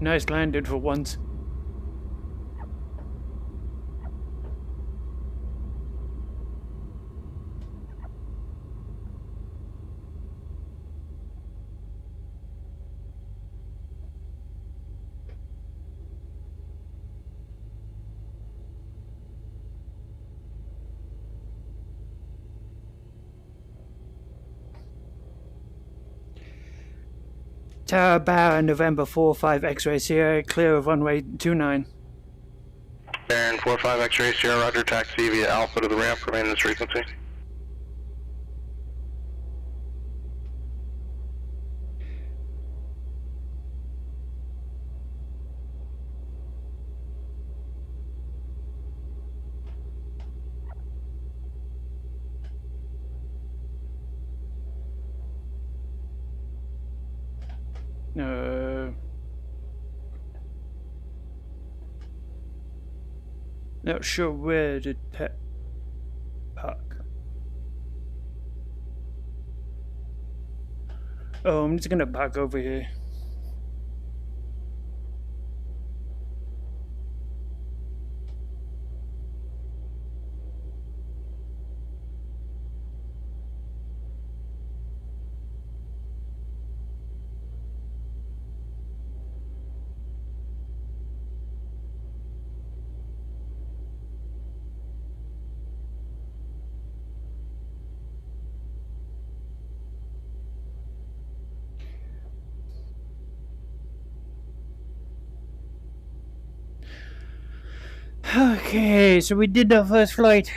Nice landing for once. Tower Bar, November 45 X-Ray Sierra, clear of runway 29. Baron 45 X-Ray Sierra, Roger, taxi via Alpha to the ramp, remain in this frequency. Not sure where did Pet park. Oh, I'm just gonna park over here. Okay, so we did our first flight.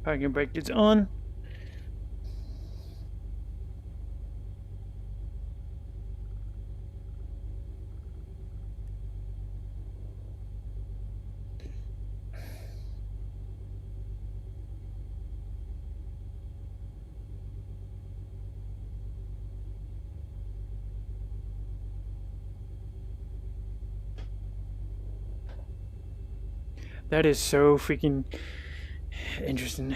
Parking brake is on. That is so freaking interesting.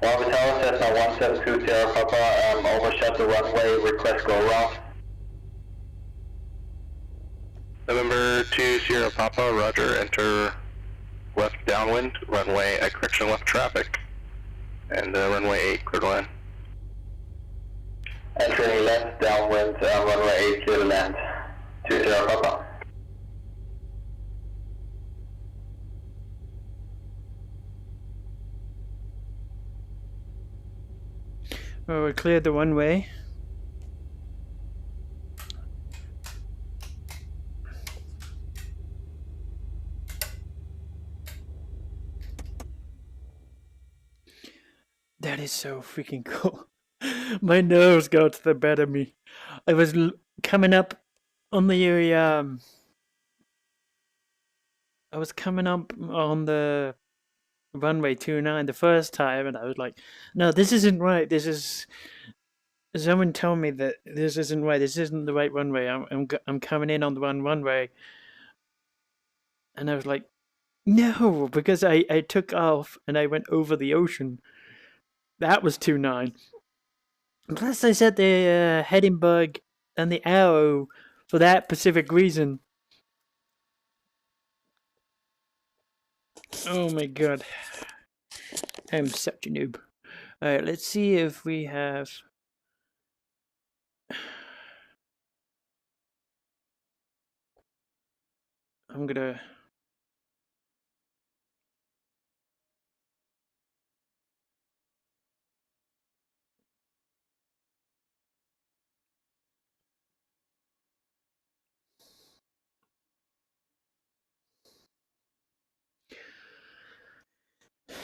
Mojave Tower, Cessna 172 Sierra Papa, overshot the runway, request go around. November 2 Sierra Papa, Roger, enter left downwind, runway, correction, left traffic, and runway 8, clear to land. Entering left downwind, runway 8, clear to land, 2 Sierra Papa. Oh, we cleared the runway. That is so freaking cool. My nerves got the better of me. I was coming up on the I was coming up on the runway 29 the first time, and I was like, "No, this isn't right. This is someone told me that this isn't right. This isn't the right runway. I'm coming in on the wrong runway." And I was like, "No," because I took off and I went over the ocean. That was 29. Plus, I set the heading bug and the arrow for that specific reason. Oh my god. I'm such a noob. Alright, let's see if we have... I'm gonna...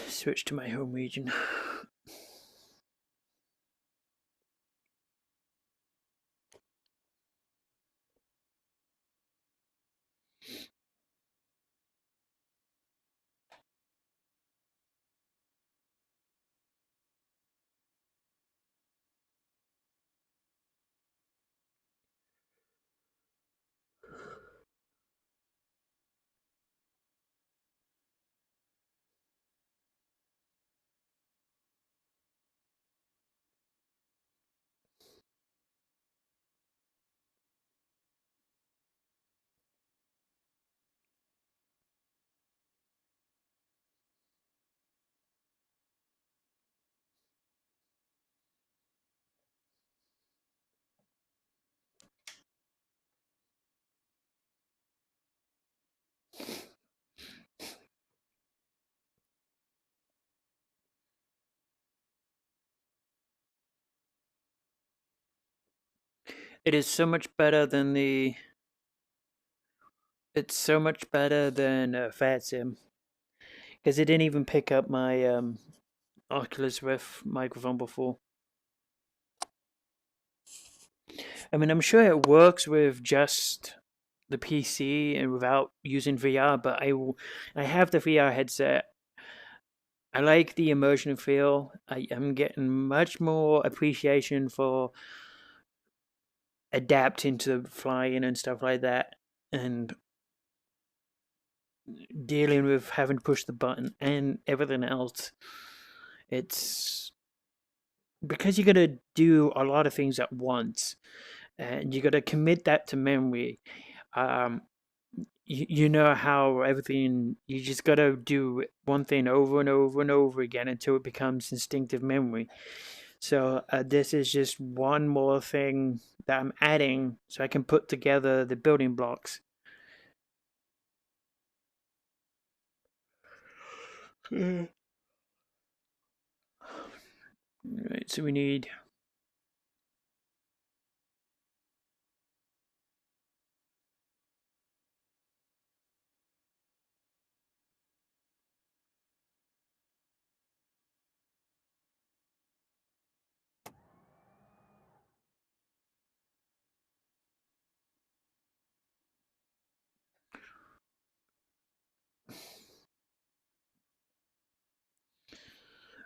switch to my home region. It is so much better than the... It's so much better than Fat Sim. Because it didn't even pick up my Oculus Rift microphone before. I mean, I'm sure it works with just the PC and without using VR, but I have the VR headset. I like the immersion feel. I am getting much more appreciation for adapting to flying and stuff like that, and dealing with having to push the button and everything else. It's because you got to do a lot of things at once, and you got to commit that to memory. Um, you know how everything, you just got to do one thing over and over and over again until it becomes instinctive memory. So this is just one more thing that I'm adding so I can put together the building blocks. Right, so we need...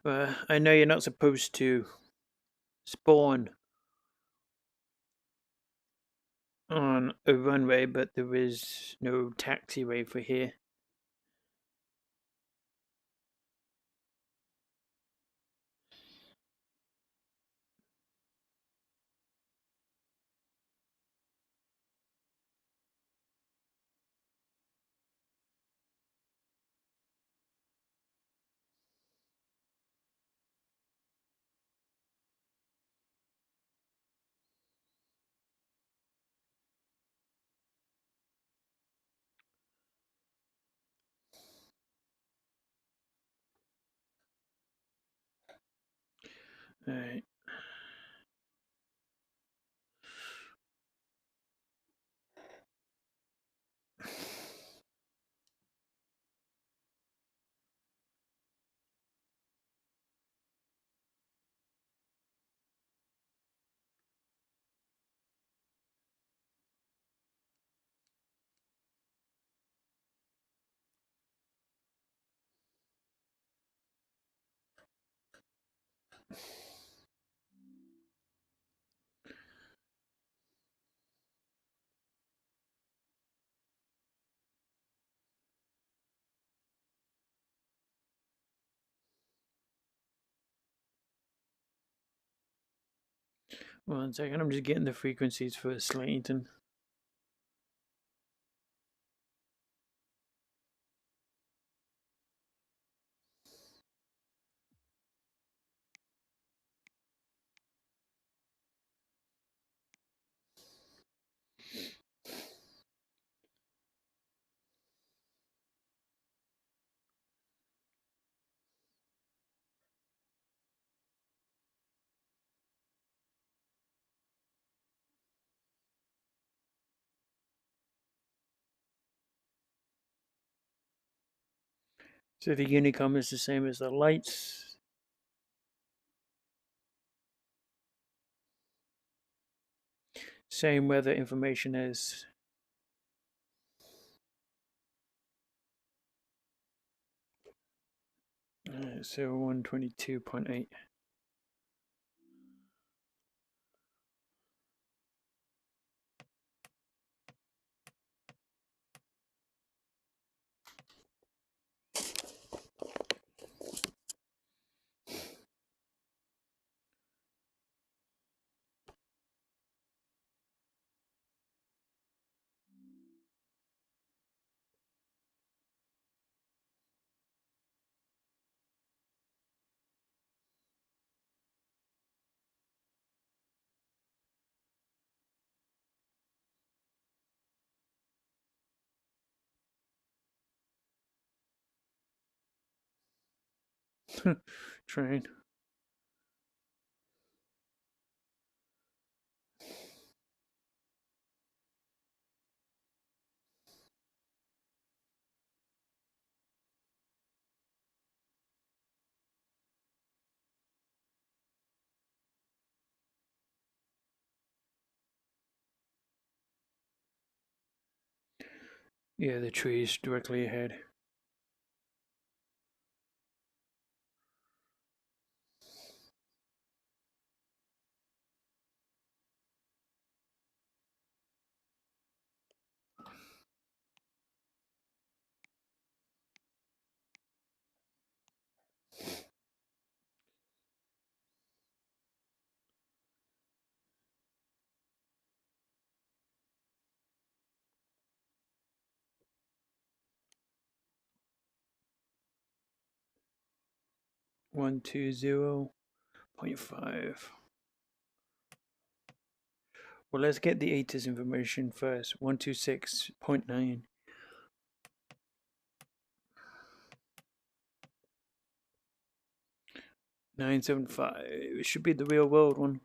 I know you're not supposed to spawn on a runway, but there is no taxiway for here. Alright. 1 second, I'm just getting the frequencies for Slayton. So the Unicom is the same as the lights. Same weather information as so 122.8. Train. Yeah, the trees directly ahead. One two 0.5. Well, let's get the ATIS information first. 126.9. 975. It should be the real world one.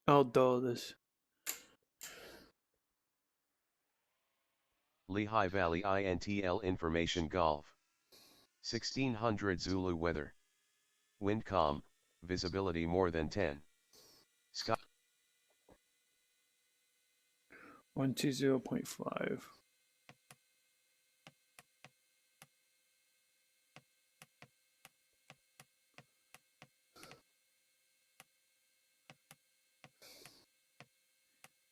I'll dull this. Lehigh Valley INTL Information Golf. 1600 Zulu weather. Wind calm, visibility more than 10. Sky 120.5.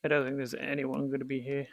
I don't think there's anyone going to be here.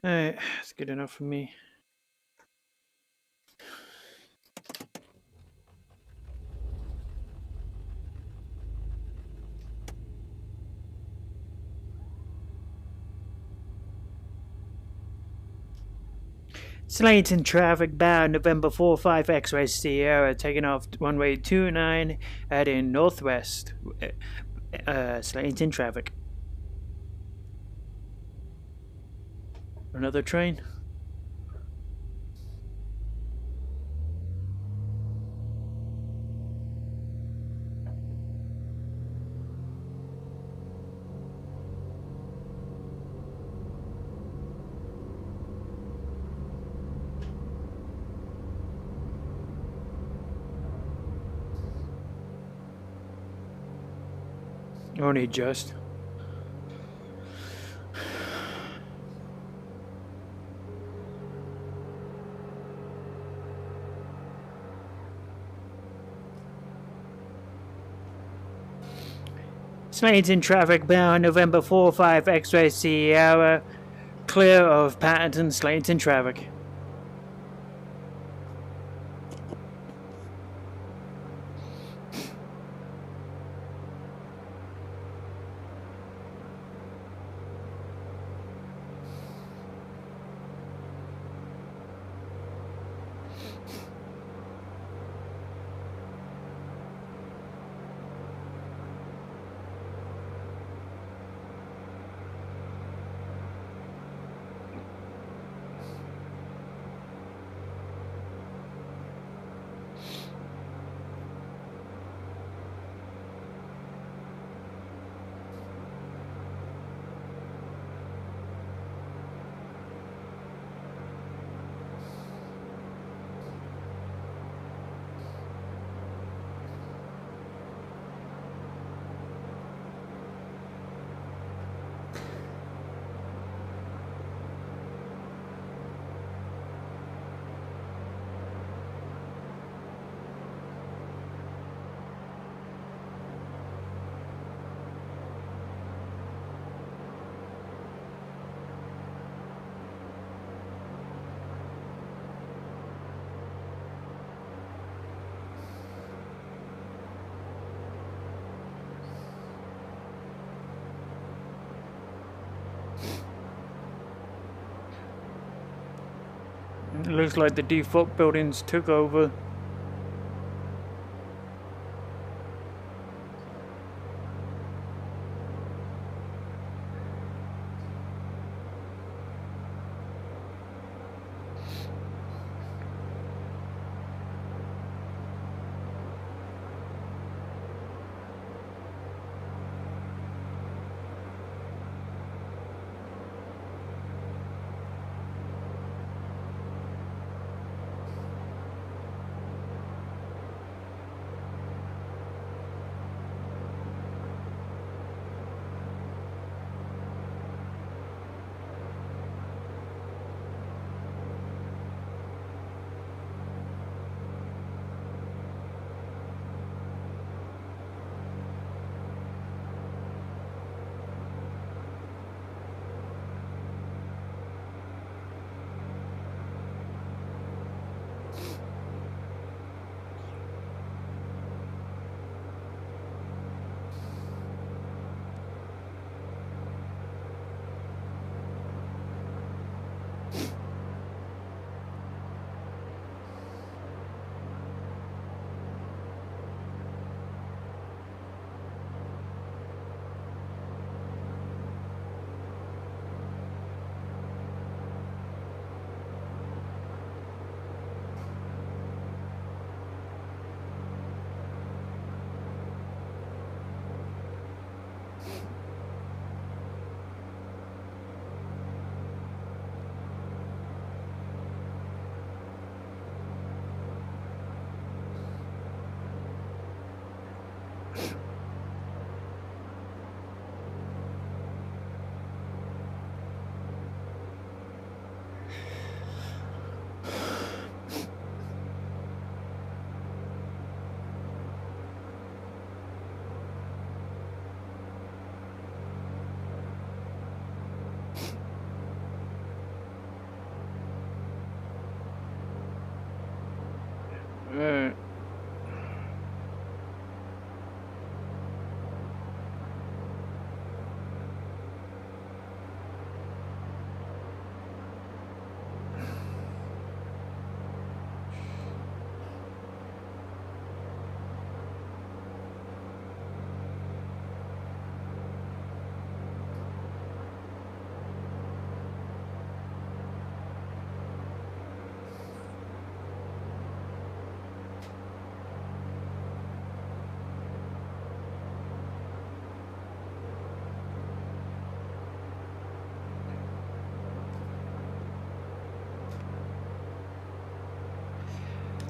Alright, that's good enough for me. Slayton traffic bound November 45 X-ray Sierra, taking off runway 29, heading northwest. Slayton traffic. Another train? Only just. Slayton traffic bound November 45 X-ray Sierra, clear of Patterson Slayton traffic. It looks like the default buildings took over.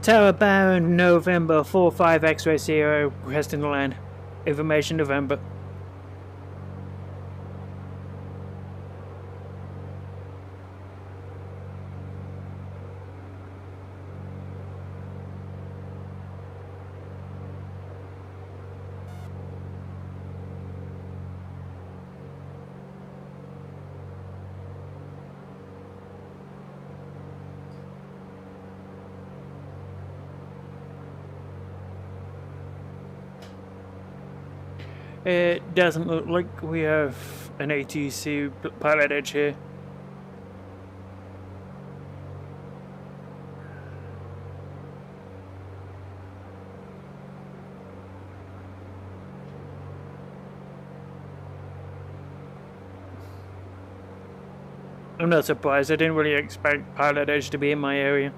Tower bound November 45 X-ray Sierra, requesting the land. Information November. It doesn't look like we have an ATC pilot edge here. I'm not surprised. I didn't really expect pilot edge to be in my area.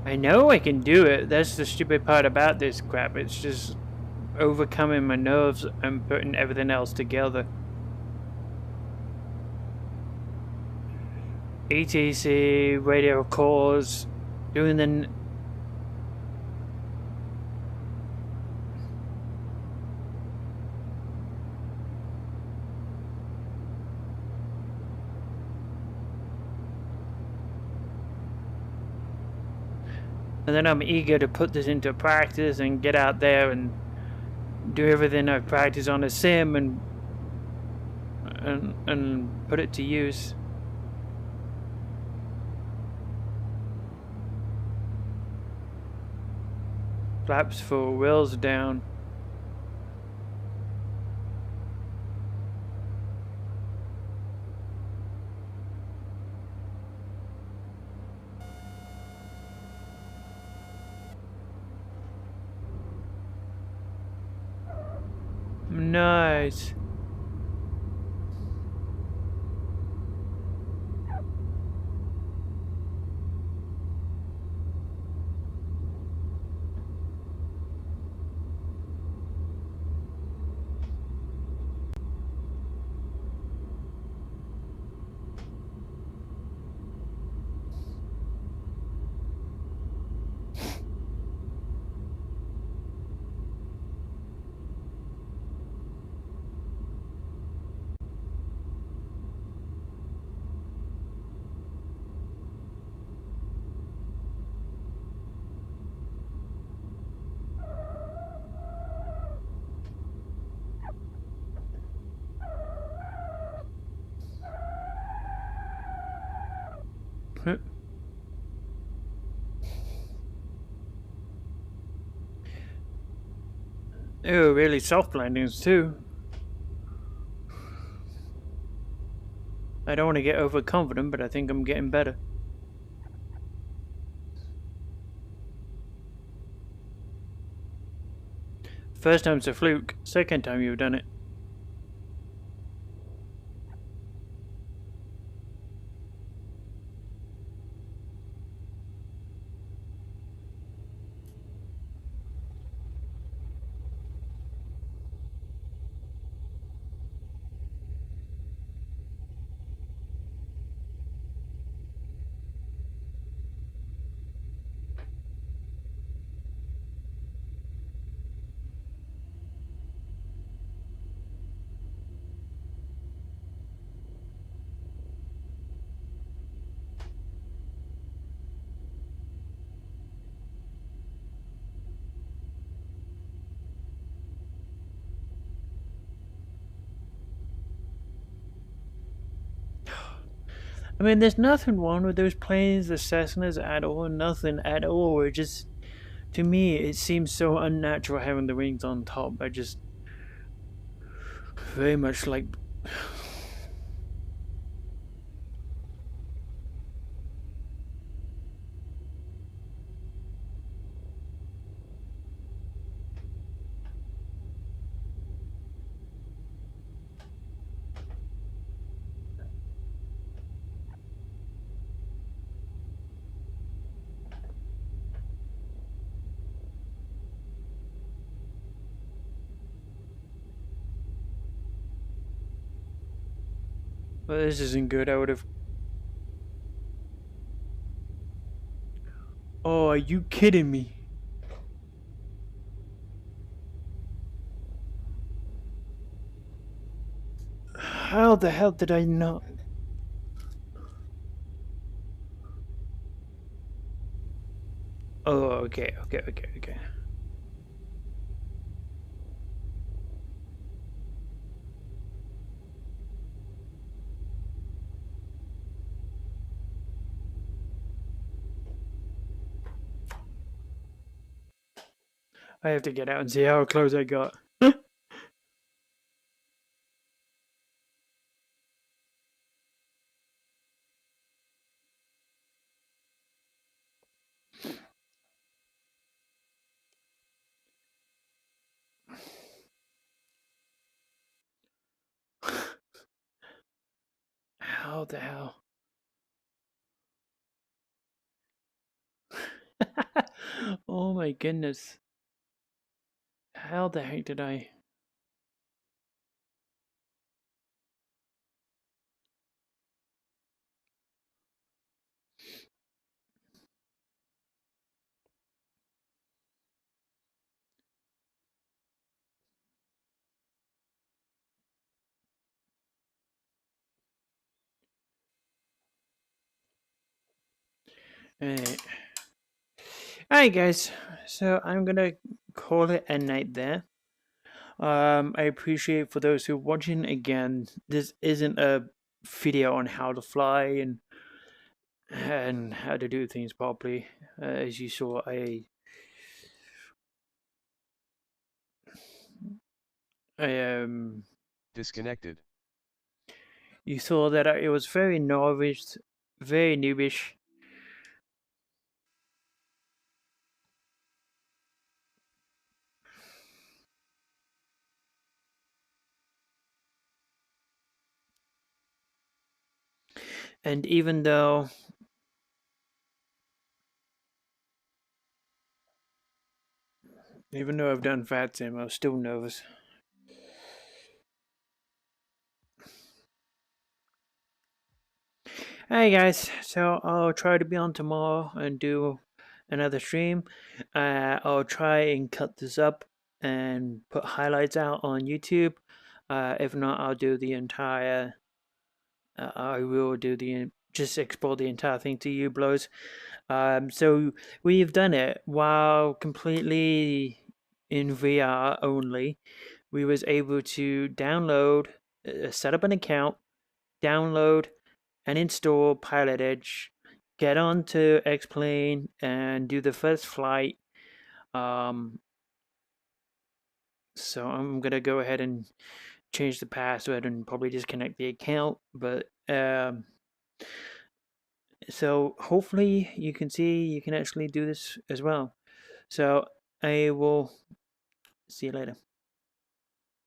I know I can do it. That's the stupid part about this crap. It's just overcoming my nerves and putting everything else together. ETC, radio calls, doing the... And then I'm eager to put this into practice and get out there and do everything I've practiced on a sim and put it to use. Flaps full, wheels down. Nice. Oh, really soft landings too. I don't want to get overconfident, but I think I'm getting better. First time's a fluke, second time you've done it. I mean, there's nothing wrong with those planes, the Cessnas at all, nothing at all. It just, to me, it seems so unnatural having the wings on top. I just very much like. Well, this isn't good. I would have. Oh, are you kidding me? How the hell did I not? Oh, okay. I have to get out and see how close I got. How the hell? Oh my goodness. How the heck did I? Alright. Alright, guys. So I'm gonna call it a night there. I appreciate for those who are watching. Again, this isn't a video on how to fly and how to do things properly. As you saw, I Disconnected. you saw that it was very novice, very noobish. And even though I've done Fat Sim, I was still nervous. Hey guys, so I'll try to be on tomorrow and do another stream. I'll try and cut this up and put highlights out on YouTube. If not, I'll do the entire. I will do the just export the entire thing to U-Blows. So we've done it while completely in VR only. We was able to download, set up an account, download and install Pilot Edge, get on to X-Plane and do the first flight. So I'm gonna go ahead and change the password and probably disconnect the account. But so hopefully you can see you can actually do this as well. So I will see you later.